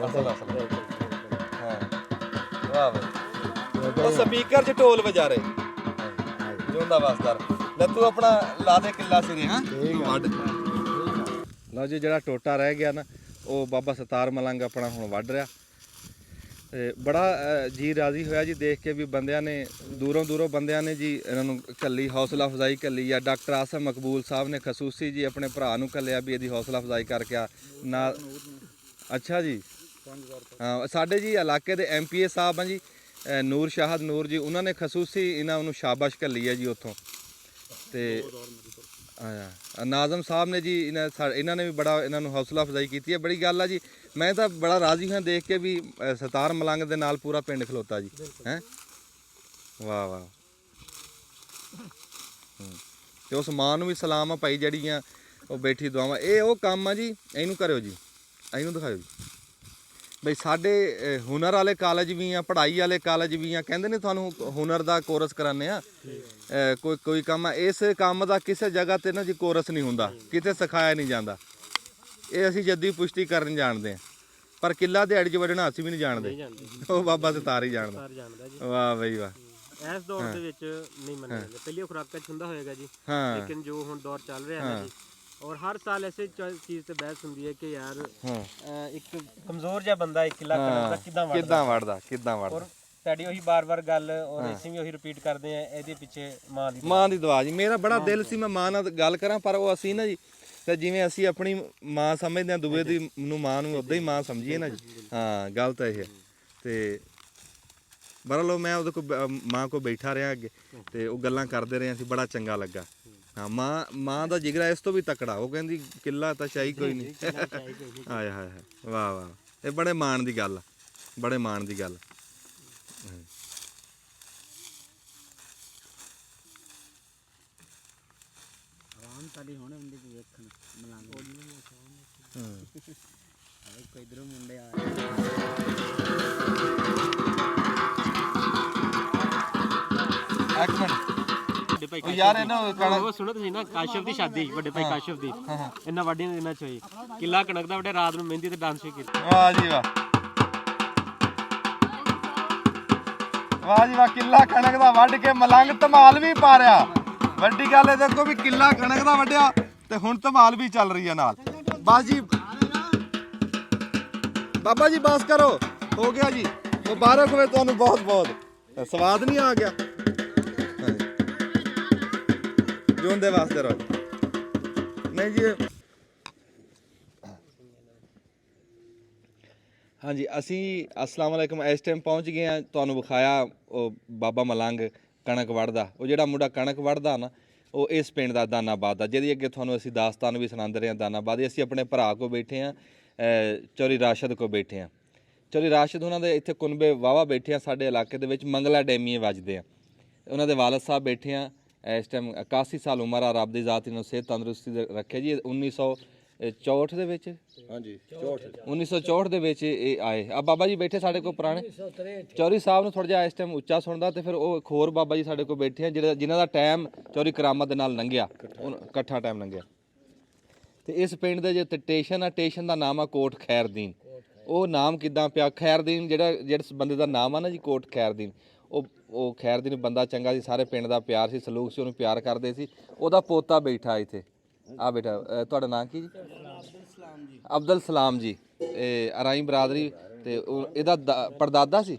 S1: ਅਸਲ ਹਾਂ ਵਾਹ ਵਾਹ। ਉਹ ਸਪੀਕਰ 'ਚ ਢੋਲ ਵਜਾ ਰਹੇ, ਜਿਉਂਦਾ ਵਾਸਤਾ। ਲੈ ਤੂੰ ਆਪਣਾ ਲਾ ਦੇ ਕਿੱਲਾ ਸਿਰੇ। ਹਾਂ ਤੂੰ ਵੱਢ ਲਓ ਜੀ। ਜਿਹੜਾ ਟੋਟਾ ਰਹਿ ਗਿਆ ਨਾ, ਉਹ ਬਾਬਾ ਸਤਾਰ ਮਲੰਗ ਆਪਣਾ ਹੁਣ ਵੱਢ ਰਿਹਾ। ਤੇ ਬੜਾ ਜੀ ਰਾਜ਼ੀ ਹੋਇਆ ਜੀ ਦੇਖ ਕੇ ਵੀ ਬੰਦਿਆਂ ਨੇ ਦੂਰੋਂ ਬੰਦਿਆਂ ਨੇ ਜੀ ਇਹਨਾਂ ਨੂੰ ਕੱਲੀ ਹੌਸਲਾ ਅਫਜ਼ਾਈ ਕੱਲੀ ਆ। ਡਾਕਟਰ ਆਸਮ ਮਕਬੂਲ ਸਾਹਿਬ ਨੇ ਖਸੂਸੀ ਜੀ ਆਪਣੇ ਭਰਾ ਨੂੰ ਕੱਲਿਆ ਵੀ ਇਹਦੀ ਹੌਸਲਾ ਅਫਜ਼ਾਈ ਕਰਕੇ ਆ ਨਾ। ਅੱਛਾ ਜੀ। ਹਾਂ ਸਾਡੇ ਜੀ ਇਲਾਕੇ ਦੇ MPA ਸਾਹਿਬ ਆ ਜੀ, ਨੂਰ ਸ਼ਾਹਦ ਨੂਰ ਜੀ, ਉਹਨਾਂ ਨੇ ਖਸੂਸੀ ਇਹਨਾਂ ਨੂੰ ਸ਼ਾਬਾਸ਼ ਕੱਲੀ ਹੈ ਜੀ ਉੱਥੋਂ। ਤੇ ਨਾਜ਼ਮ ਸਾਹਿਬ ਨੇ ਜੀ ਇਹਨਾਂ ਨੇ ਵੀ ਬੜਾ ਇਹਨਾਂ ਨੂੰ ਹੌਸਲਾ ਅਫਜ਼ਾਈ ਕੀਤੀ ਹੈ। ਬੜੀ ਗੱਲ ਆ ਜੀ, ਮੈਂ ਤਾਂ ਬੜਾ ਰਾਜ਼ੀ ਹਾਂ ਦੇਖ ਕੇ ਵੀ ਸਤਾਰ ਮਲੰਗ ਦੇ ਨਾਲ ਪੂਰਾ ਪਿੰਡ ਖਲੋਤਾ ਜੀ ਹੈ। ਵਾਹ ਵਾਹ। ਤੇ ਉਸ ਮਾਂ ਨੂੰ ਵੀ ਸਲਾਮ ਆ ਭਾਈ, ਜਿਹੜੀਆਂ ਉਹ ਬੈਠੀ ਦੁਆਵਾਂ। ਇਹ ਉਹ ਕੰਮ ਆ ਜੀ, ਇਹਨੂੰ ਕਰਿਓ ਜੀ, ਇਹਨੂੰ ਦਿਖਾਇਓ ਜੀ। ਬਈ ਸਾਡੇ ਹੁਨਰ ਵਾਲੇ ਕਾਲਜ ਵੀ ਆ, ਪੜ੍ਹਾਈ ਵਾਲੇ ਕਾਲਜ ਵੀ ਆ, ਕਹਿੰਦੇ ਨੇ ਤੁਹਾਨੂੰ ਹੁਨਰ ਦਾ ਕੋਰਸ ਕਰਾਉਂਦੇ ਆ, ਕੋਈ ਕੰਮ ਆ, ਇਸ ਕੰਮ ਦਾ ਕਿਸੇ ਜਗ੍ਹਾ ਤੇ ਨਾ ਜੀ ਕੋਰਸ ਨਹੀਂ ਹੁੰਦਾ, ਕਿਤੇ ਸਿਖਾਇਆ ਨਹੀਂ ਜਾਂਦਾ। ਇਹ ਅਸੀਂ ਜੱਦੀ ਪੁਸ਼ਟੀ ਕਰਨ ਜਾਣਦੇ ਆ, ਪਰ ਕਿੱਲਾ ਦਿਹਾੜੀ 'ਚ ਵੱਢਣਾ ਅਸੀਂ ਵੀ ਨਹੀਂ ਜਾਣਦੇ, ਉਹ ਬਾਬਾ ਸਤਾਰ ਹੀ ਜਾਣਦਾ। ਵਾਹ ਬਈ ਵਾਹ।
S3: ਇਸ ਦੌਰ ਦੇ ਵਿੱਚ ਨਹੀਂ ਮੰਨਿਆ ਜਾਂਦਾ, ਪਹਿਲੀ ਖੁਰਾਕਾਂ 'ਚ ਹੁੰਦਾ ਹੋਏਗਾ ਜੀ,
S1: ਹਾਂ
S3: ਲੇਕਿਨ ਜੋ ਹੁਣ ਦੌਰ ਚੱਲ ਰਿਹਾ ਹੈ ਜੀ, ਔਰ ਹਰ ਸਾਲ ਐਸੇ ਚੀਜ਼ ਤੇ ਬਹਿਸ ਹੁੰਦੀ ਹੈ ਕਿ ਯਾਰ ਇੱਕ ਕਮਜ਼ੋਰ ਜਿਹਾ ਬੰਦਾ 1 ਕਿੱਲਾ ਕਣਕ ਦਾ ਕਿੱਦਾਂ ਵੜਦਾ। ਔਰ ਸਾਡੀ ਉਹੀ ਬਾਰ-ਬਾਰ ਗੱਲ, ਔਰ ਅਸੀਂ ਵੀ ਉਹੀ ਰਿਪੀਟ ਕਰਦੇ ਆ, ਇਹਦੇ ਪਿੱਛੇ ਮਾਂ ਦੀ
S1: ਦੁਆ ਜੀ। ਮੇਰਾ ਬੜਾ ਦਿਲ ਸੀ ਮੈਂ ਮਾਂ ਨਾਲ ਗੱਲ ਕਰਾਂ, ਪਰ ਉਹ ਅਸੀਂ ਨਾ ਜੀ, ਤੇ ਜਿਵੇਂ ਅਸੀਂ ਆਪਣੀ ਮਾਂ ਸਮਝਦੇ ਆ, ਦੂਏ ਦੀ ਨੂੰ ਮਾਂ ਨੂੰ ਉਦਾਂ ਹੀ ਮਾਂ ਸਮਝੀਏ ਨਾ ਜੀ। ਹਾਂ ਗੱਲ ਤਾਂ ਇਹ ਹੈ। ਤੇ ਬਰਲੋ ਮੈਂ ਉਹਦੇ ਕੋਲ ਮਾਂ ਕੋਲ ਬੈਠਾ ਰਿਹਾ ਅੱਗੇ, ਤੇ ਉਹ ਗੱਲਾਂ ਕਰਦੇ ਰਹੇ, ਅਸੀਂ ਬੜਾ ਚੰਗਾ ਲੱਗਾ। ਹਾਂ ਮਾਂ ਦਾ ਜਿਗਰਾ ਇਸ ਤੋਂ ਵੀ ਤਕੜਾ। ਉਹ ਕਹਿੰਦੀ ਕਿੱਲਾ ਤਾਂ ਚਾਹੀ ਕੋਈ ਨਹੀਂ। ਹਾਏ ਹਾਏ ਵਾਹ ਵਾਹ, ਇਹ ਬੜੇ ਮਾਣ ਦੀ ਗੱਲ ਆ, ਬੜੇ ਮਾਣ ਦੀ ਗੱਲ।
S5: ਆਰਾਮ ਤੁਹਾਡੀ ਹੁਣੇ ਹੁੰਦੀ ਕੋਈ ਵੇਖਣ ਮਲੰਗ ਕੋਈ ਇਧਰੋਂ ਮੁੰਡੇ ਆ
S1: ਇੱਕ ਮਿੰਟ ਯਾਰ, ਇਹਨਾਂ
S3: ਉਹ ਸੁਣੋ ਤੁਸੀਂ ਨਾ, ਕਾਸ਼ਫ ਦੀ ਸ਼ਾਦੀ, ਵੱਡੇ ਭਾਈ ਕਾਸ਼ਫ ਦੀ, ਇਹਨਾਂ ਵਾਢੀਆਂ ਦੇ ਦਿਨਾਂ 'ਚ ਹੋਈ, ਕਿੱਲਾ ਕਣਕ ਦਾ ਵੱਡੇ, ਰਾਤ ਨੂੰ ਮਹਿੰਦੀ ਤੇ ਡਾਂਸ ਵੀ ਕੀਤਾ।
S1: ਵਾਹ ਜੀ ਵਾਹ, ਵਾਹ ਜੀ ਵਾਹ। ਕਿੱਲਾ ਕਣਕ ਦਾ ਵੱਢ ਕੇ ਮਲੰਗ ਧਮਾਲ ਵੀ ਪਾ ਰਿਹਾ। ਵੱਡੀ ਗੱਲ ਇਹ ਦੇਖੋ ਵੀ ਕਿੱਲਾ ਕਣਕ ਦਾ ਵੱਢਿਆ ਤੇ ਹੁਣ ਧਮਾਲ ਵੀ ਚੱਲ ਰਹੀ ਹੈ ਨਾਲ। ਬਸ ਜੀ ਬਾਬਾ ਜੀ, ਬਸ ਕਰੋ, ਹੋ ਗਿਆ ਜੀ। ਮੁਬਾਰਕ ਹੋਵੇ ਤੁਹਾਨੂੰ ਬਹੁਤ ਬਹੁਤ। ਸਵਾਦ ਨਹੀਂ ਆ ਗਿਆ? ਜਿਉਂਦੇ ਵਾਸਤੇ ਰਹੋ। ਨਹੀਂ ਜੀ, ਹਾਂਜੀ ਅਸੀਂ ਅਸਲਾਮ ਵਾਲੇਕਮ ਇਸ ਟਾਈਮ ਪਹੁੰਚ ਗਏ ਆ। ਤੁਹਾਨੂੰ ਵਿਖਾਇਆ ਉਹ ਬਾਬਾ ਮਲੰਗ ਕਣਕ ਵੱਢਦਾ, ਉਹ ਜਿਹੜਾ ਮੁੰਡਾ ਕਣਕ ਵੱਢਦਾ ਨਾ, ਉਹ ਇਸ ਪਿੰਡ ਦਾ ਦਾਨਾਬਾਦ ਦਾ, ਜਿਹਦੀ ਅੱਗੇ ਤੁਹਾਨੂੰ ਅਸੀਂ ਦਾਸਤਾਨ ਵੀ ਸੁਣਾਉਂਦੇ ਰਹੇ ਹਾਂ ਦਾਨਾਬਾਦ ਦੀ। ਅਸੀਂ ਆਪਣੇ ਭਰਾ ਕੋਲ ਬੈਠੇ ਹਾਂ, ਚੌਰੀ ਰਾਸ਼ਦ ਕੋਲ ਬੈਠੇ ਹਾਂ। ਚੌਰੀ ਰਾਸ਼ਦ ਉਹਨਾਂ ਦੇ ਇੱਥੇ ਕੁਨਬੇ ਵਾਵਾ ਬੈਠੇ ਆ, ਸਾਡੇ ਇਲਾਕੇ ਦੇ ਵਿੱਚ ਮੰਗਲਾ ਡੈਮੀਏ ਵੱਜਦੇ ਆ। ਉਹਨਾਂ ਦੇ ਵਾਲਦ ਸਾਹਿਬ ਬੈਠੇ ਆ, ਇਸ ਟਾਈਮ 81 ਸਾਲ ਉਮਰ ਆ, ਰੱਬ ਦੀ ਜ਼ਾਤ ਨੂੰ ਸਿਹਤ ਤੰਦਰੁਸਤੀ ਦੇ ਰੱਖੇ ਜੀ। 1964 ਦੇ ਵਿੱਚ, ਹਾਂਜੀ 1964 ਦੇ ਵਿੱਚ ਇਹ ਆਏ ਆ। ਬਾਬਾ ਜੀ ਬੈਠੇ ਸਾਡੇ ਕੋਲ ਪੁਰਾਣੇ, ਚੌਰੀ ਸਾਹਿਬ ਨੂੰ ਥੋੜਾ ਜਿਹਾ ਇਸ ਟਾਈਮ ਉੱਚਾ ਸੁਣਦਾ, ਤੇ ਫਿਰ ਉਹ ਇੱਕ ਹੋਰ ਬਾਬਾ ਜੀ ਸਾਡੇ ਕੋਲ ਬੈਠੇ ਆ ਜਿਨ੍ਹਾਂ ਦਾ ਟਾਈਮ ਚੌਰੀ ਕਰਾਮਤ ਦੇ ਨਾਲ ਲੰਘਿਆ, ਇਕੱਠਾ ਟਾਈਮ ਲੰਘਿਆ। ਤੇ ਇਸ ਪਿੰਡ ਦੇ ਜੇ ਸਟੇਸ਼ਨ ਆ, ਸਟੇਸ਼ਨ ਦਾ ਨਾਮ ਆ ਕੋਟ ਖੈਰਦੀਨ। ਉਹ ਨਾਮ ਕਿੱਦਾਂ ਪਿਆ ਖੈਰਦੀਨ, ਜਿਹੜਾ ਬੰਦੇ ਦਾ ਨਾਮ ਆ ਨਾ ਜੀ ਕੋਟ ਖੈਰਦੀਨ, ਉਹ ਖੈਰਦੀਨ ਬੰਦਾ ਚੰਗਾ ਸੀ, ਸਾਰੇ ਪਿੰਡ ਦਾ ਪਿਆਰ ਸੀ, ਸਲੂਕ ਸੀ, ਉਹਨੂੰ ਪਿਆਰ ਕਰਦੇ ਸੀ। ਉਹਦਾ ਪੋਤਾ ਬੈਠਾ ਇੱਥੇ, ਆ ਬੇਟਾ, ਤੁਹਾਡਾ ਨਾਂ ਕੀ ਜੀ? ਅਬਦੁਲ ਸਲਾਮ ਜੀ। ਇਹ ਅਰਾਈ ਬਰਾਦਰੀ, ਤੇ ਇਹਦਾ ਪੜਦਾਦਾ ਸੀ,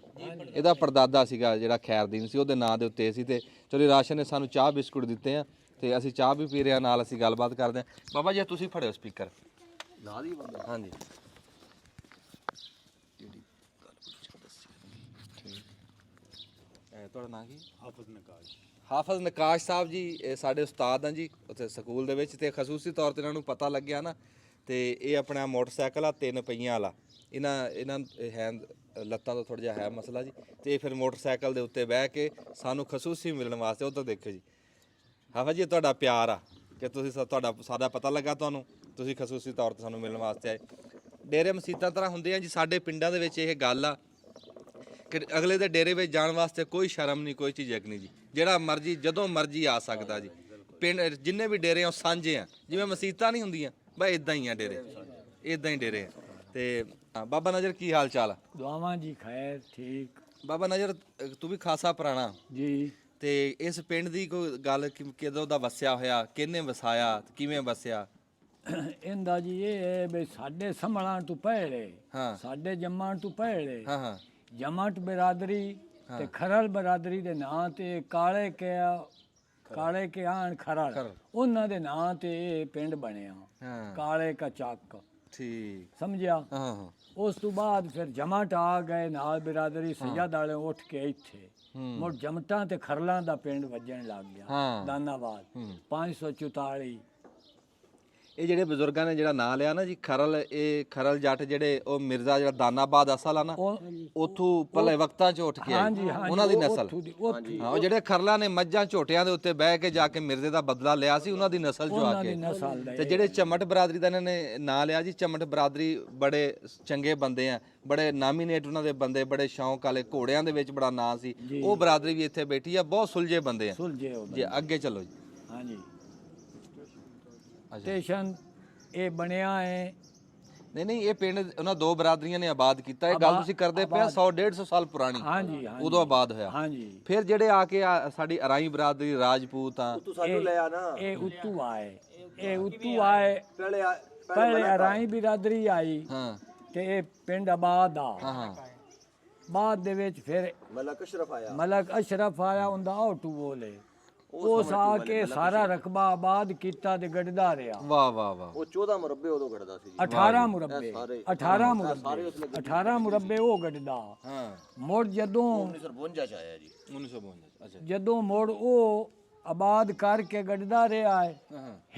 S1: ਇਹਦਾ ਪੜਦਾਦਾ ਸੀਗਾ ਜਿਹੜਾ ਖੈਰਦੀਨ ਸੀ, ਉਹਦੇ ਨਾਂ ਦੇ ਉੱਤੇ ਸੀ। ਤੇ ਚੌਰੀ ਰਾਸ਼ਨ ਨੇ ਸਾਨੂੰ ਚਾਹ ਬਿਸਕੁਟ ਦਿੱਤੇ ਆ, ਤੇ ਅਸੀਂ ਚਾਹ ਵੀ ਪੀ ਰਹੇ ਹਾਂ, ਨਾਲ ਅਸੀਂ ਗੱਲਬਾਤ ਕਰਦੇ ਹਾਂ। ਬਾਬਾ ਜੀ ਤੁਸੀਂ ਫੜਿਓ ਸਪੀਕਰ। ਹਾਂਜੀ, ਤੁਹਾਡਾ ਨਾਂ ਕੀ? ਹਾਫਜ਼ ਨਕਾਸ਼ ਸਾਹਿਬ ਜੀ, ਇਹ ਸਾਡੇ ਉਸਤਾਦ ਆ ਜੀ ਉੱਥੇ ਸਕੂਲ ਦੇ ਵਿੱਚ। ਤੇ ਖਸੂਸੀ ਤੌਰ ਤੇ ਇਹਨਾਂ ਨੂੰ ਪਤਾ ਲੱਗਿਆ ਨਾ, ਤੇ ਇਹ ਆਪਣਾ ਮੋਟਰਸਾਈਕਲ ਆ 3 ਪਹੀਆਂ ਵਾਲਾ, ਇਹਨਾਂ ਹੈ ਲੱਤਾਂ ਤੋਂ ਥੋੜਾ ਜਿਹਾ ਹੈ ਮਸਲਾ ਜੀ। ਤੇ ਫਿਰ ਮੋਟਰਸਾਈਕਲ ਦੇ ਉੱਤੇ ਬਹਿ ਕੇ ਸਾਨੂੰ ਖਸੂਸੀ ਮਿਲਣ ਵਾਸਤੇ, ਉੱਧਰ ਦੇਖੋ ਜੀ ਹਾਫਜ਼ ਜੀ, ਤੁਹਾਡਾ ਪਿਆਰ ਆ ਕਿ ਤੁਸੀਂ ਸਾਡਾ ਪਤਾ ਲੱਗਾ ਤੁਹਾਨੂੰ, ਤੁਸੀਂ ਖਸੂਸੀ ਤੌਰ ਤੇ ਸਾਨੂੰ ਮਿਲਣ ਵਾਸਤੇ ਆਏ। ਡੇਰੇ ਮਸੀਤਾਂ ਤਰ੍ਹਾਂ ਹੁੰਦੇ ਆ ਜੀ ਸਾਡੇ ਪਿੰਡਾਂ ਦੇ ਵਿੱਚ। ਇਹ ਗੱਲ ਆ ਕਿ ਅਗਲੇ ਦੇ ਡੇਰੇ ਵਿੱਚ ਜਾਣ ਵਾਸਤੇ ਕੋਈ ਸ਼ਰਮ ਨਹੀਂ, ਕੋਈ ਝਿਜਕ ਨਹੀਂ ਜੀ। ਜਿਹੜਾ ਮਰਜੀ ਜਦੋਂ ਮਰਜੀ ਆ ਸਕਦਾ ਜੀ। ਪਿੰਡ ਜਿੰਨੇ ਵੀ ਡੇਰੇ ਆ ਉਹ ਸਾਂਝੇ ਆ, ਜਿਵੇਂ ਮਸੀਤਾਂ ਨਹੀਂ ਹੁੰਦੀਆਂ, ਬਸ ਇਦਾਂ ਹੀ ਆ ਡੇਰੇ, ਇਦਾਂ ਹੀ ਡੇਰੇ ਆ। ਤੇ ਬਾਬਾ ਨਜ਼ਰ ਕੀ ਹਾਲ ਚਾਲ ਆ?
S2: ਦੁਆਵਾਂ ਜੀ, ਖੈਰ ਠੀਕ।
S1: ਬਾਬਾ ਨਜ਼ਰ ਤੂੰ ਵੀ ਖਾਸਾ ਪੁਰਾਣਾ
S2: ਜੀ।
S1: ਤੇ ਇਸ ਪਿੰਡ ਦੀ ਕੋਈ ਗੱਲ ਕਿਦੋਂ ਦਾ ਵਸਿਆ ਹੋਇਆ, ਕਿਹਨੇ ਵਸਾਇਆ, ਕਿਵੇਂ ਵਸਿਆ?
S2: ਇਹਦਾ ਜੀ ਇਹ ਹੈ ਵੀ ਸਾਡੇ ਸੰਭਲਣ ਤੋਂ ਪਹਿਲੇ, ਸਾਡੇ ਜੰਮਣ ਤੋਂ ਪਹਿਲੇ, ਜਮਟ ਬਰਾਦਰੀ ਤੇ ਖਰਲ ਬਰਾਦਰੀ ਦੇ ਨਾਂ ਤੇ ਕਾਲੇ ਕੇ ਆਣ ਖਰਲ, ਉਹਨਾਂ ਦੇ ਨਾਂ ਤੇ ਇਹ ਪਿੰਡ ਬਣਿਆ, ਕਾਲੇ ਕਾ ਚੱਕ।
S1: ਠੀਕ,
S2: ਸਮਝਿਆ? ਉਸ ਤੋਂ ਬਾਅਦ ਫਿਰ ਜਮਟ ਆ ਗਏ ਨਾਲ, ਬਰਾਦਰੀ ਸਜਦ ਵਾਲੇ ਉੱਠ ਕੇ ਇੱਥੇ ਮੁੜ ਜਮਟਾਂ ਤੇ ਖਰਲਾਂ ਦਾ ਪਿੰਡ ਵੱਜਣ ਲੱਗ ਗਿਆ, ਦਾਨਾਬਾਦ 544।
S1: ਇਹ ਜਿਹੜੇ ਬਜ਼ੁਰਗਾਂ ਨੇ ਜਿਹੜਾ ਨਾਂ ਲਿਆ ਨਾ ਜੀ ਖਰਲ, ਇਹ ਖਰਲ ਜੱਟ ਜਿਹੜੇ ਉਹ ਮਿਰਜ਼ਾ ਜਿਹੜਾ ਦਾਨਾਬਾਦ ਅਸਲ ਆ ਨਾ, ਉੱਥੋਂ ਪਹਿਲੇ ਵਕਤਾਂ 'ਚ ਉੱਠ ਕੇ ਆਏ, ਉਹਨਾਂ ਦੀ ਨਸਲ। ਹਾਂ, ਉਹ ਜਿਹੜੇ ਖਰਲਾਂ ਨੇ ਮੱਝਾਂ ਝੋਟਿਆਂ ਦੇ ਉੱਤੇ ਬਹਿ ਕੇ ਜਾ ਕੇ ਮਿਰਜ਼ੇ ਦਾ ਬਦਲਾ ਲਿਆ ਸੀ, ਉਹਨਾਂ ਦੀ ਨਸਲ ਜੋ ਆ ਕੇ। ਤੇ ਜਿਹੜੇ ਚਮਟ ਬਰਾਦਰੀ ਦਾ ਇਹਨਾਂ ਨੇ ਨਾਂ ਲਿਆ ਜੀ, ਚਮਟ ਬਰਾਦਰੀ ਬੜੇ ਚੰਗੇ ਬੰਦੇ ਆ, ਬੜੇ ਨਾਮੀਨੇਟ ਉਹਨਾਂ ਦੇ ਬੰਦੇ, ਬੜੇ ਸ਼ੌਂਕ ਵਾਲੇ, ਘੋੜਿਆਂ ਦੇ ਵਿੱਚ ਬੜਾ ਨਾਂ ਸੀ। ਉਹ ਬਰਾਦਰੀ ਵੀ ਇੱਥੇ ਬੈਠੀ ਆ, ਬਹੁਤ ਸੁਲਝੇ ਬੰਦੇ ਆ ਜੀ। ਅੱਗੇ ਚੱਲੋ ਜੀ।
S2: ਹਾਂਜੀ, ਸਟੇਸ਼ਨ ਇਹ ਬਣਿਆ ਹੈ।
S1: ਨਹੀਂ, ਇਹ ਪਿੰਡ ਉਹਨਾਂ ਦੋ ਬਰਾਦਰੀਆਂ ਨੇ ਆਬਾਦ ਕੀਤਾ। ਇਹ ਗੱਲ ਤੁਸੀਂ ਕਰਦੇ ਪਿਆ 100-150 ਸਾਲ ਪੁਰਾਣੀ।
S2: ਹਾਂਜੀ,
S1: ਉਦੋਂ ਆਬਾਦ ਹੋਇਆ।
S2: ਹਾਂਜੀ,
S1: ਫਿਰ ਜਿਹੜੇ ਆ ਕੇ ਸਾਡੀ ਅਰਾਈ ਬਰਾਦਰੀ ਰਾਜਪੂਤ ਆ,
S2: ਇਹ ਉਤੂ ਆਏ, ਪਹਿਲੇ ਅਰਾਈ ਬਰਾਦਰੀ ਆਈ।
S1: ਹਾਂ,
S2: ਤੇ ਇਹ ਪਿੰਡ ਆਬਾਦ ਆ।
S1: ਹਾਂ,
S2: ਬਾਅਦ ਦੇ ਵਿੱਚ ਫਿਰ ਮਲਕ ਅਸ਼ਰਫ ਆਇਆ, ਉਹਦਾ ਆਟੂ ਬੋਲੇ, ਉਸ ਆ ਕੇ ਸਾਰਾ ਰਕਬਾ ਆਬਾਦ ਕੀਤਾ ਤੇ ਗੱਡਦਾ ਰਿਹਾ।
S1: ਵਾਹ ਵਾਹ ਵਾਹ।
S6: ਉਹ 14 ਮੁਰੱਬੇ ਉਦੋਂ ਕੱਢਦਾ ਸੀ ਜੀ।
S2: 18 ਮੁਰੱਬੇ ਉਹ ਗੱਡਦਾ।
S1: ਹਾਂ,
S2: ਮੁੜ ਜਦੋਂ
S6: 1952 ਚ ਆਇਆ ਜੀ।
S1: 1952। ਅੱਛਾ।
S2: ਜਦੋਂ ਮੁੜ ਉਹ ਆਬਾਦ ਕਰਕੇ ਗੱਡਦਾ ਰਿਹਾ ਹੈ,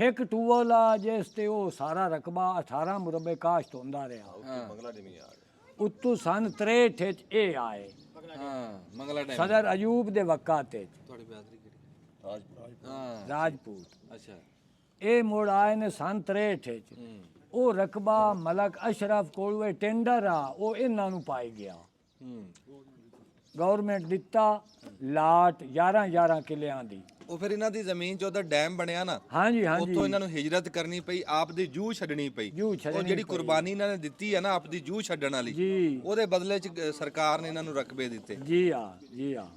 S2: ਇੱਕ ਟੂਵਲ ਆ ਜਿਸ ਤੇ ਉਹ ਸਾਰਾ ਰਕਬਾ 18 ਮੁਰੱਬੇ ਕਾਸ਼ਤ ਹੁੰਦਾ ਰਿਹਾ।
S6: ਮੰਗਲਾ ਡਿਮੀ ਆ
S2: ਉਤੋਂ ਸਨ 63 ਚ ਇਹ ਆਏ।
S1: ਹਾਂ, ਮੰਗਲਾ ਟਾਈਮ
S2: ਸਦਰ ਅਯੂਬ ਦੇ ਵਕਤ ਤੇ
S1: ਤੁਹਾਡੀ ਬਰਾਦਰੀ ਕਿਹੜੀ?
S6: ਰਾਜਪੁਰ।
S1: ਹਾਂ,
S2: ਰਾਜਪੂਤ।
S1: ਅੱਛਾ।
S2: ਇਹ ਮੁੜ ਆਏ ਨੇ ਸਨ 63 ਚ। ਉਹ ਰਕਬਾ ਮਲਕ ਅਸ਼ਰਫ ਕੋਲ ਟੈਂਡਰ ਆ, ਉਹ ਇਹਨਾਂ ਨੂੰ ਪਾਈ ਗਿਆ। ਗਵਰਨਮੈਂਟ ਦਿੱਤਾ ਲਾਟ 11 ਕਿੱਲਿਆਂ ਦੀ।
S1: ਉਹ ਫਿਰ ਇਹਨਾਂ ਦੀ ਜ਼ਮੀਨ 'ਚ ਉਹਦਾ ਡੈਮ ਬਣਿਆ ਨਾ,
S2: ਹਾਂਜੀ,
S1: ਉੱਥੋਂ ਇਹਨਾਂ ਨੂੰ ਹਿਜਰਤ ਕਰਨੀ ਪਈ, ਆਪ ਦੀ ਜੂਹ ਛੱਡਣੀ ਪਈ। ਉਹ ਜਿਹੜੀ ਕੁਰਬਾਨੀ ਇਹਨਾਂ ਨੇ ਦਿੱਤੀ ਹੈ ਨਾ ਆਪ ਦੀ ਜੂਹ ਛੱਡਣ ਵਾਲੀ,
S2: ਜੀ,
S1: ਉਹਦੇ ਬਦਲੇ 'ਚ ਸਰਕਾਰ ਨੇ ਇਹਨਾਂ ਨੂੰ ਰਕਬੇ ਦਿੱਤੇ।
S2: ਜੀ ਆ।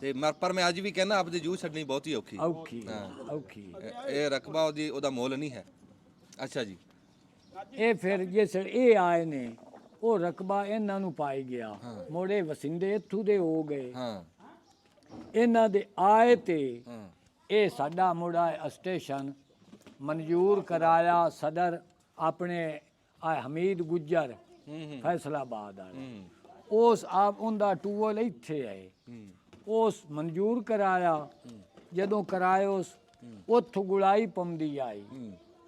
S1: ਤੇ ਪਰ ਮੈਂ ਅੱਜ ਵੀ ਕਹਿੰਦਾ ਆਪ ਦੀ ਜੂਹ ਛੱਡਣੀ ਬਹੁਤੀ ਔਖੀ। ਇਹ ਰਕਬਾ ਉਹਦਾ ਮੁੱਲ ਨਹੀਂ ਹੈ। ਅੱਛਾ ਜੀ।
S2: ਇਹ ਫਿਰ ਜਿਸ ਇਹ ਆਏ ਨੇ, ਉਹ ਰਕਬਾ ਇਹਨਾਂ ਨੂੰ ਪਾਈ ਗਿਆ। ਮੋੜੇ ਵਸਿੰਦੇ ਇੱਥੋਂ ਦੇ ਹੋ ਗਏ।
S1: ਹਾਂ,
S2: ਇਹਨਾਂ ਦੇ ਆਏ ਤੇ ਇਹ ਸਾਡਾ ਮੁੜਾ ਸਟੇਸ਼ਨ ਮਨਜ਼ੂਰ ਕਰਾਇਆ ਸਦਰ ਆਪਣੇ ਹਮੀਦ ਗੁੱਜਰ ਫੈਸਲਾਬਾਦ ਵਾਲੇ। ਉਸ ਆਪ ਉਹਦਾ ਟੂਵਲ ਇੱਥੇ ਆਏ, ਉਸ ਮਨਜ਼ੂਰ ਕਰਾਇਆ। ਜਦੋਂ ਕਰਾਇਓਸ ਉੱਥੋਂ ਗੁਲਾਈ ਪੰਦੀ ਆਈ।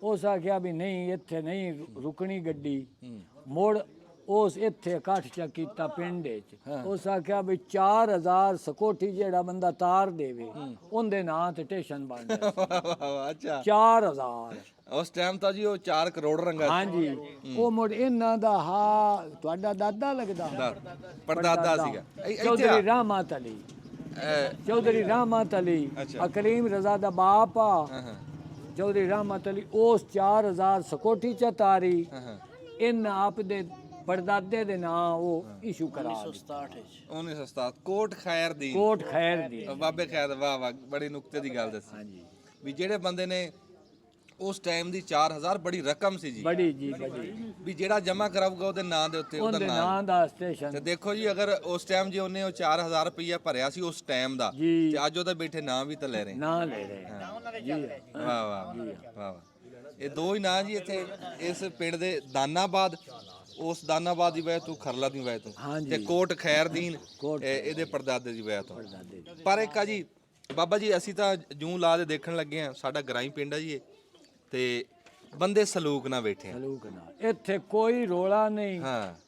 S2: ਉਸ ਆਖਿਆ ਵੀ ਨਹੀਂ, ਇੱਥੇ ਨਹੀਂ ਰੁਕਣੀ ਗੱਡੀ। ਮੁੜ ਉਸ ਇੱਥੇ ਇਕੱਠ ਚ ਕੀਤਾ ਪਿੰਡ ਚ। ਉਸ ਆਖਿਆ ਵੀ 4000 ਸਕੋਠੀ ਜਿਹੜਾ ਬੰਦਾ ਤਾਰ ਦੇਵੇ ਉਹਦੇ ਨਾਂ ਤੇ ਸਟੇਸ਼ਨ ਬਣ ਗਿਆ।
S1: ਅੱਛਾ।
S2: 4000
S1: ਉਸ ਟਾਈਮ ਤਾਂ ਜੀ ਉਹ 4 ਕਰੋੜ ਰੰਗਾ।
S2: ਹਾਂਜੀ। ਉਹ ਮੁੜ ਇਹਨਾਂ ਦਾ ਤੁਹਾਡਾ ਦਾਦਾ ਲੱਗਦਾ
S1: ਪੜਦਾਦਾ ਸੀਗਾ।
S2: ਚੌਧਰੀ ਰਹਿਮਤ ਅਲੀ। ਚੌਧਰੀ ਰਹਿਮਤ ਅਲੀ ਅਕਲੀਮ ਰਜ਼ਾ ਦਾ ਬਾਪ ਆ। ਚੌਧਰੀ ਰਹਿਮਤ ਅਲੀ ਉਸ 4000 ਸਕੋਠੀ ਚ ਤਾਰੀ। ਇਹਨਾਂ ਆਪ ਦੇ ਪੜਦਾਦੇ ਦੇ ਨਾਂ ਉਹ ਇਸ਼ੂ ਕਰਾ
S1: 1967 ਕੋਟ ਖੈਰ ਦੀ। ਬਾਬੇ ਖੈਰ। ਵਾਹ ਵਾਹ, ਬੜੀ ਨੁਕਤੇ ਦੀ ਗੱਲ ਦੱਸੀ। ਹਾਂਜੀ, ਵੀ ਜਿਹੜੇ ਬੰਦੇ ਨੇ ਉਸ ਟਾਈਮ ਦੀ 4000 ਬੜੀ ਰਕਮ ਸੀ ਜੀ।
S2: ਬੜੀ ਜੀ, ਬੜੀ।
S1: ਵੀ ਜਿਹੜਾ ਜਮਾ ਕਰਾਊਗਾ ਉਹਦੇ ਨਾਂ ਦੇ ਉੱਤੇ ਉਹਦਾ
S2: ਨਾਂ ਦਾ ਸਟੇਸ਼ਨ।
S1: ਤੇ ਦੇਖੋ ਜੀ, ਅਗਰ ਉਸ ਟਾਈਮ ਜੇ ਉਹਨੇ ਉਹ 4000 ਰੁਪਇਆ ਭਰਿਆ ਸੀ ਉਸ ਟਾਈਮ ਦਾ, ਤੇ ਅੱਜ ਉਹਦੇ ਬੈਠੇ ਨਾਂ ਵੀ ਤਾਂ ਲੈ ਰਹੇ।
S2: ਨਾਂ ਲੈ ਰਹੇ ਜੀ।
S1: ਵਾਹ ਵਾਹ ਵਾਹ। ਇਹ ਦੋ ਹੀ ਨਾਂ ਜੀ ਇੱਥੇ ਇਸ ਪਿੰਡ ਦੇ, ਦਾਨਾਬਾਦ, ਉਸ ਦਾਨਾਬਾਦ ਦੀ ਵਜ੍ਹਾ ਤੋਂ, ਖਰਲਾ ਦੀ ਵਜ੍ਹਾ ਤੋਂ, ਤੇ ਕੋਟ ਖੈਰਦੀਨ ਇਹਦੇ ਪੜਦਾਦੇ ਦੀ ਵਜ੍ਹਾ ਤੋਂ। ਪਰ ਇੱਕ ਆ ਜੀ ਬਾਬਾ ਜੀ, ਅਸੀਂ ਤਾਂ ਜੂੰ ਲਾ ਦੇ ਦੇਖਣ ਲੱਗੇ ਆ, ਸਾਡਾ ਗਰਾਈ ਪਿੰਡ ਆ ਜੀ ਇਹ, ਤੇ ਬੰਦੇ ਸਲੂਕ ਨਾਲ ਬੈਠੇ ਆ।
S2: ਇੱਥੇ ਕੋਈ ਰੋਲਾ ਨਹੀਂ,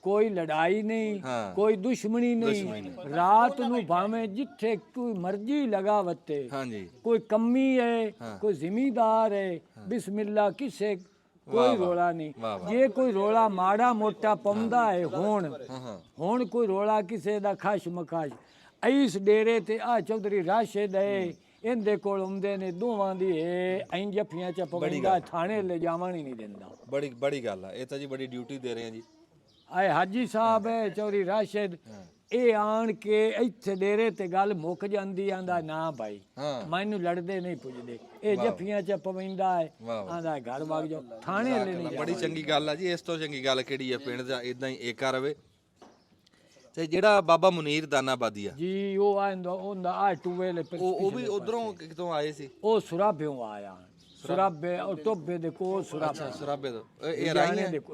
S2: ਕੋਈ ਲੜਾਈ ਨਹੀਂ, ਕੋਈ ਦੁਸ਼ਮਣੀ ਨਹੀਂ। ਰਾਤ ਨੂੰ ਭਾਵੇਂ ਜਿੱਥੇ ਕੋਈ ਮਰਜ਼ੀ ਲਗਾ ਵਤੇ, ਕੋਈ ਕੰਮੀ ਹੈ, ਕੋਈ ਜ਼ਿਮੀਦਾਰ ਹੈ, ਬਿਸਮਿਲ੍ਲਾ ਕਿਸੇ ਕੋਈ ਰੋਲਾ ਨਹੀਂ। ਜੇ ਕੋਈ ਰੋਲਾ ਮਾੜਾ ਮੋਟਾ ਪਾਉਂਦਾ ਹੈ, ਹੁਣ ਕੋਈ ਰੋਲਾ ਕਿਸੇ ਦਾ ਖਸ਼ ਮਖਸ਼ ਇਸ ਡੇਰੇ ਤੇ ਆ ਚੌਧਰੀ ਰਾਸ਼ਿਦ ਹੈ, ਇਹਦੇ ਕੋਲ ਆਉਂਦੇ ਨੇ ਦੋਵਾਂ ਦੀ ਐਂ ਜੱਫੀਆਂ ਚ ਪਵੰਦਾ, ਥਾਣੇ ਲੈ ਜਾਵਣ ਹੀ ਨਹੀਂ ਦਿੰਦਾ।
S1: ਬੜੀ ਗੱਲ ਆ ਇਹ ਤਾਂ ਜੀ, ਬੜੀ ਡਿਊਟੀ ਦੇ ਰਹੇ ਆ ਜੀ।
S2: ਆਏ ਹਾਜੀ ਸਾਹਿਬ ਹੈ ਚੌਧਰੀ ਰਾਸ਼ਿਦ, ਇਹ ਆਣ ਕੇ ਇੱਥੇ ਡੇਰੇ ਤੇ ਗੱਲ ਮੁੱਕ ਜਾਂਦੀ। ਆਂਦਾ ਨਾ ਭਾਈ, ਮੈਨੂੰ ਲੜਦੇ ਨਹੀਂ ਪੁੱਜਦੇ, ਇਹ ਜੱਫੀਆਂ ਚ ਪਵੰਦਾ ਹੈ, ਆਂਦਾ ਘਰ ਵਗ ਜਾਓ, ਥਾਣੇ ਲੈ ਨਹੀਂ।
S1: ਬੜੀ ਚੰਗੀ ਗੱਲ ਆ ਜੀ। ਇਸ ਤੋਂ ਚੰਗੀ ਗੱਲ ਕਿਹੜੀ ਆ ਪਿੰਡ ਦਾ? ਇਦਾਂ ਹੀ ਏਕਾ ਰਵੇ। ਤੇ ਜਿਹੜਾ ਬਾਬਾ ਮੁਨੀਰ ਦਾਨਾਬਾਦੀ ਆ ਜੀ, ਉਹ ਆਂਦਾ ਉਹਦਾ ਆ ਟੂਵੇਲ, ਉਹ ਵੀ ਉਧਰੋਂ ਕਿਤੋਂ ਆਏ ਸੀ? ਉਹ ਸੁਰਾਬਿਓਂ ਆਇਆ। ਸੁਰਾਬੇ ਉਹ ਟੋਬੇ ਦੇ ਕੋਲ। ਸੁਰਾਬੇ ਤੋਂ ਇਹ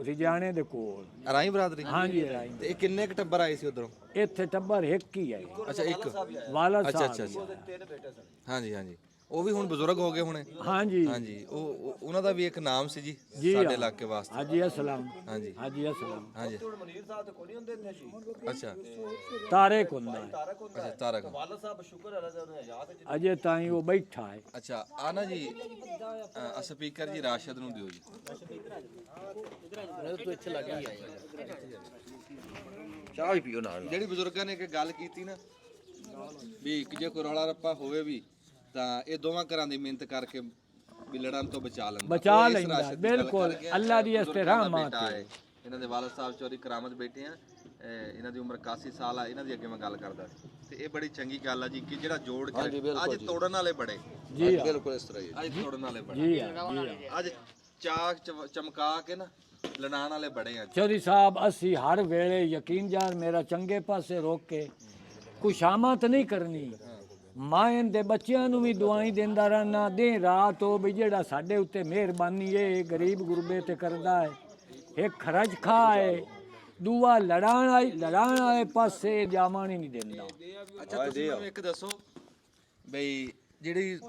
S1: ਰਿਜਾਣੇ ਦੇ ਕੋਲ ਰਾਈ ਬਰਾਦਰੀ। ਹਾਂਜੀ, ਰਾਈ। ਤੇ ਇਹ ਕਿੰਨੇ ਕ ਟੱਬਰ ਆਏ ਸੀ ਉਧਰੋਂ? ਇੱਥੇ ਟੱਬਰ ਇੱਕ ਹੀ ਹੈ। ਅੱਛਾ, ਇੱਕ ਵਾਲਾ ਸਾਹਿਬ। ਅੱਛਾ। ਹਾਂਜੀ। ਉਹ ਵੀ ਹੁਣ ਬਜ਼ੁਰਗ ਹੋ ਗਏ ਹੋਣੇ।
S2: ਹਾਂਜੀ
S1: ਹਾਂਜੀ ਉਹਨਾਂ ਦਾ ਵੀ ਇੱਕ ਨਾਮ ਸੀ ਜੀ
S2: ਜੀ
S1: ਸਾਡੇ
S2: ਹਾਂ।
S1: ਇਲਾਕੇ ਵਾਸਤੇ।
S2: ਹਾਜੀ ਅਸਲਮ
S1: ਹਾਂਜੀ
S2: ਹਾਜੀ ਅਸਲਮ
S1: ਹਾਂਜੀ
S6: ਮਨੀਰ ਸਾਹਿਬ ਤੇ ਕੋਈ ਨਹੀਂ ਹੁੰਦੇ ਨੇ ਜੀ।
S1: ਅੱਛਾ
S2: ਤਾਰੇ ਕੁੰਦਾ ਹੈ।
S1: ਅੱਛਾ ਤਾਰਕ
S6: ਵਾਲਾ ਸਾਹਿਬ ਸ਼ੁਕਰ ਹੈ ਉਹਨੇ ਯਾਦ ਹੈ
S2: ਅਜੇ ਤਾਈਂ ਉਹ ਬੈਠਾ ਹੈ।
S1: ਅੱਛਾ ਆ ਨਾ ਜੀ ਸਪੀਕਰ ਜੀ ਰਾਸ਼ਦ ਨੂੰ ਦਿਓ ਜੀ।
S6: ਤੂੰ ਇੱਥੇ ਲੱਗ ਗਈ ਚਾਹ ਵੀ ਪੀਓ ਨਾਲ।
S1: ਜਿਹੜੀ ਬਜ਼ੁਰਗਾਂ ਨੇ ਇੱਕ ਗੱਲ ਕੀਤੀ ਨਾ ਵੀ ਜੇ ਕੋਈ ਰੌਲਾ ਰੱਪਾ ਹੋਵੇ ਵੀ ਤਾਂ ਇਹ ਦੋਵਾਂ ਘਰਾਂ ਦੀ ਮਿਹਨਤ ਕਰਕੇ ਵੀ ਲੜਨ ਤੋਂ ਬਚਾ ਲੈਂਦਾ।
S2: ਬਚਾ
S1: ਉਹ ਇਸ
S2: ਲੈਂਦਾ,
S1: ਰਾਸ਼ਦ ਦੀ ਗੱਲ
S2: ਬਿਲਕੁਲ।
S1: ਕਰ ਗਿਆ।
S2: ਅੱਲਾ ਦੀ
S1: ਬਜ਼ੁਰਗਾਂ ਦਾ
S2: ਰਹਿਮਤ
S1: ਬੇਟਾ
S2: ਹੈ।
S1: ਇਹਨਾਂ ਦੇ ਵਾਲਦ ਸਾਹਿਬ ਚੌਧਰੀ ਕਰਾਮਤ ਬੇਟੇ ਆ। ਇਹਨਾਂ ਦੀ ਉਮਰ 81 ਸਾਲ ਆ। ਇਹਨਾਂ ਦੀ ਅੱਗੇ ਮੈਂ ਗੱਲ ਕਰਦਾ ਤੇ ਇਹ ਬੜੀ ਚੰਗੀ ਗੱਲ ਆ ਜੀ ਕਿ ਜਿਹੜਾ ਜੋੜ ਕੇ ਅੱਜ ਤੋੜਨ ਵਾਲੇ ਬੜੇ
S2: ਜੀ ਹਾਂ।
S6: ਬਿਲਕੁਲ ਇਸ ਤਰ੍ਹਾਂ ਹੀ
S1: ਅੱਜ ਤੋੜਨ ਵਾਲੇ ਬੜੇ
S2: ਜੀ ਹਾਂ, ਜੀ ਹਾਂ।
S1: ਅੱਜ ਚਾਕ ਚਮਕਾ ਕੇ ਨਾ ਲੜਾਉਣ ਵਾਲੇ ਬੜੇ ਆ।
S2: ਚੌਧਰੀ ਸਾਹਿਬ ਅਸੀਂ ਹਰ ਵੇਲੇ ਯਕੀਨ ਜਾਨ ਮੇਰਾ ਚੰਗੇ ਪਾਸੇ ਰੋਕ ਕੇ ਕੁਸ਼ਾਮਤ ਨਹੀਂ ਕਰਨੀ। ਮਾਂ ਦੇ ਬੱਚਿਆਂ ਨੂੰ ਵੀ ਦੁਆਈ ਦਿੰਦਾ ਰਹਿਣਾ ਦਿਨ ਰਾਤ। ਉਹ ਵੀ ਜਿਹੜਾ ਸਾਡੇ ਉੱਤੇ ਮਿਹਰਬਾਨੀ ਹੈ ਗਰੀਬ ਗੁਰਬੇ ਤੇ ਕਰਦਾ ਹੈ। ਇੱਕ ਖਰਚ ਖਾਏ ਦੂਆ ਲੜਾਣ ਵਾਲੇ ਪਾਸੇ ਜਾਵਾਂ ਨਹੀਂ ਦਿੰਦਾ।
S1: ਅੱਛਾ ਤੁਸੀਂ ਮੈਨੂੰ ਇੱਕ ਦੱਸੋ ਬਈ ਜਿਹੜੀ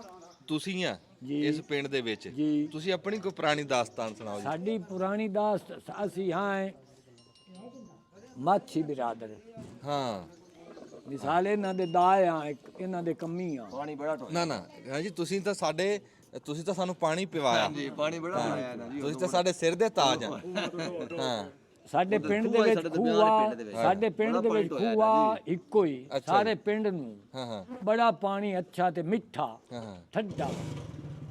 S1: ਤੁਸੀਂ ਆ
S2: ਜੀ।
S1: ਇਸ ਪਿੰਡ ਦੇ ਵਿੱਚ
S2: ਜੀ।
S1: ਤੁਸੀਂ ਆਪਣੀ ਕੋਈ ਪੁਰਾਣੀ ਦਾਸਤਾਨ ਸੁਣਾਓ ਜੀ।
S2: ਸਾਡੀ ਪੁਰਾਣੀ ਦਾਸਤ ਅਸੀਂ ਹਾਂ ਮਾਛੀ ਬਿਰਾਦਰ।
S1: ਹਾਂ
S2: ਮਿਸਾਲ ਇਹਨਾਂ ਦੇ ਦਾਏ ਆ ਇਹਨਾਂ ਦੇ ਕੰਮੀ ਆ।
S6: ਪਾਣੀ ਬੜਾ
S1: ਨਾ ਹਾਂਜੀ ਤੁਸੀਂ ਤਾਂ ਸਾਨੂੰ ਪਾਣੀ ਪਿਵਾਇਆ।
S6: ਜੀ ਪਾਣੀ ਬੜਾ ਬਣਾਇਆ ਨਾ ਜੀ।
S1: ਤੁਸੀਂ ਤਾਂ ਸਾਡੇ ਸਿਰ ਦੇ ਤਾਜ ਆ। ਹਾਂ
S2: ਸਾਡੇ ਪਿੰਡ ਦੇ ਵਿੱਚ ਖੂਆ ਇੱਕੋ ਹੀ ਸਾਰੇ ਪਿੰਡ ਨੂੰ।
S1: ਹਾਂ
S2: ਬੜਾ ਪਾਣੀ ਅੱਛਾ ਤੇ ਮਿੱਠਾ
S1: ਹਾਂ
S2: ਠੰਡਾ।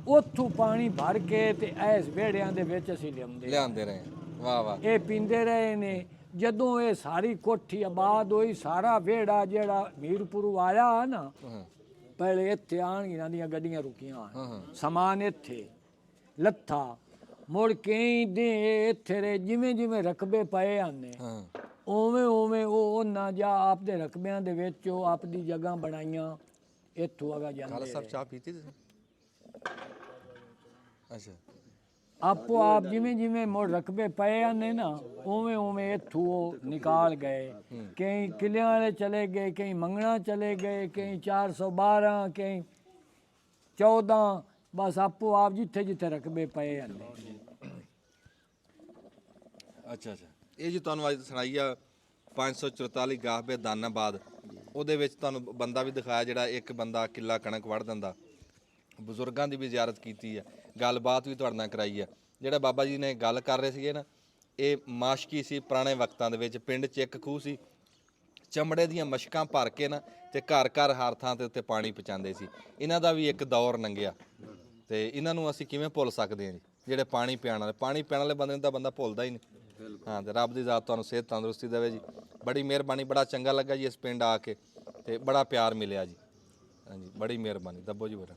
S2: ਉੱਥੋਂ ਪਾਣੀ ਭਰ ਕੇ ਤੇ ਐਸ ਵਿਹੜਿਆਂ ਦੇ ਵਿੱਚ ਅਸੀਂ
S1: ਲਿਆਂਦੇ ਰਹੇ। ਵਾਹ ਵਾਹ।
S2: ਇਹ ਪੀਂਦੇ ਰਹੇ ਨੇ। ਜਦੋਂ ਇਹ ਸਾਰੀ ਕੋਠੀ ਆਬਾਦ ਹੋਈ ਸਾਰਾ ਵਿਹੜਾ ਜਿਹੜਾ ਮੀਰਪੁਰ ਆਇਆ ਨਾ ਪਹਿਲੇ ਇੱਥੇ ਆਣ ਇਹਨਾਂ ਦੀਆਂ ਗੱਡੀਆਂ ਰੁਕੀਆਂ ਸਮਾਨ ਇੱਥੇ ਲੱਥਾ ਮੁੜ ਕਈ ਦੇ ਇੱਥੇ ਰੇ ਜਿਵੇਂ ਜਿਵੇਂ ਰਕਬੇ ਪਏ ਆਨੇ ਉਵੇਂ ਉਵੇਂ ਉਹ ਉਹਨਾਂ ਜਾਂ ਆਪਦੇ ਰਕਬਿਆਂ ਦੇ ਵਿੱਚ ਉਹ ਆਪਦੀ ਜਗ੍ਹਾ ਬਣਾਈਆਂ ਇੱਥੋਂ ਅਗਾ
S1: ਖਾਲਸਾ
S2: ਜਾਂਦੇ
S1: ਸਾਹਿਬ ਚਾਹ ਪੀਤੀ ਤੁਸੀਂ? ਅੱਛਾ
S2: ਆਪੋ ਆਪ ਜਿਵੇਂ ਜਿਵੇਂ ਮੁੜ ਰਕਬੇ ਪਏ ਆਨੇ ਨਾ ਉਵੇਂ ਉਵੇਂ ਇੱਥੋਂ ਉਹ ਨਿਕਾਲ ਗਏ। ਕਈ ਕਿਲਿਆਂ ਵਾਲੇ ਚਲੇ ਗਏ, ਕਈ ਮੰਗਣਾ ਚਲੇ ਗਏ, ਕਈ 412, ਕਈ 14। ਬਸ ਆਪੋ ਆਪ ਜਿੱਥੇ ਜਿੱਥੇ ਰਕਬੇ ਪਏ ਆਨੇ।
S1: ਅੱਛਾ ਇਹ ਜੀ ਤੁਹਾਨੂੰ ਅੱਜ ਸੁਣਾਈ ਆ 544 ਗਾਹਬੇ ਦਾਨਾਬਾਦ। ਉਹਦੇ ਵਿੱਚ ਤੁਹਾਨੂੰ ਬੰਦਾ ਵੀ ਦਿਖਾਇਆ ਜਿਹੜਾ ਇੱਕ ਬੰਦਾ ਕਿੱਲਾ ਕਣਕ ਵੜ ਦਿੰਦਾ। ਬਜ਼ੁਰਗਾਂ ਦੀ ਵੀ ਜ਼ਿਆਰਤ ਕੀਤੀ ਆ, ਗੱਲਬਾਤ ਵੀ ਤੁਹਾਡੇ ਨਾਲ ਕਰਾਈ ਆ। ਜਿਹੜਾ ਬਾਬਾ ਜੀ ਨੇ ਗੱਲ ਕਰ ਰਹੇ ਸੀਗੇ ਨਾ ਇਹ ਮਾਸ਼ਕੀ ਸੀ ਪੁਰਾਣੇ ਵਕਤਾਂ ਦੇ ਵਿੱਚ। ਪਿੰਡ 'ਚ ਇੱਕ ਖੂਹ ਸੀ, ਚਮੜੇ ਦੀਆਂ ਮਸ਼ਕਾਂ ਭਰ ਕੇ ਨਾ ਤੇ ਘਰ ਘਰ ਹਰ ਥਾਂ ਤੇ ਉੱਤੇ ਪਾਣੀ ਪਹੁੰਚਾਉਂਦੇ ਸੀ। ਇਹਨਾਂ ਦਾ ਵੀ ਇੱਕ ਦੌਰ ਲੰਘਿਆ ਤੇ ਇਹਨਾਂ ਨੂੰ ਅਸੀਂ ਕਿਵੇਂ ਭੁੱਲ ਸਕਦੇ ਹਾਂ ਜੀ। ਜਿਹੜੇ ਪਾਣੀ ਪਿਆਉਣ ਵਾਲੇ ਬੰਦੇ ਨੂੰ ਤਾਂ ਬੰਦਾ ਭੁੱਲਦਾ ਹੀ ਨਹੀਂ। ਹਾਂ ਤੇ ਰੱਬ ਦੀ ਜ਼ਾਤ ਤੁਹਾਨੂੰ ਸਿਹਤ ਤੰਦਰੁਸਤੀ ਦੇਵੇ ਜੀ। ਬੜੀ ਮਿਹਰਬਾਨੀ, ਬੜਾ ਚੰਗਾ ਲੱਗਾ ਜੀ ਇਸ ਪਿੰਡ ਆ ਕੇ ਤੇ ਬੜਾ ਪਿਆਰ ਮਿਲਿਆ ਜੀ। ਹਾਂਜੀ ਬੜੀ ਮਿਹਰਬਾਨੀ। ਦੱਬੋ ਜੀ ਬੇਟਾ।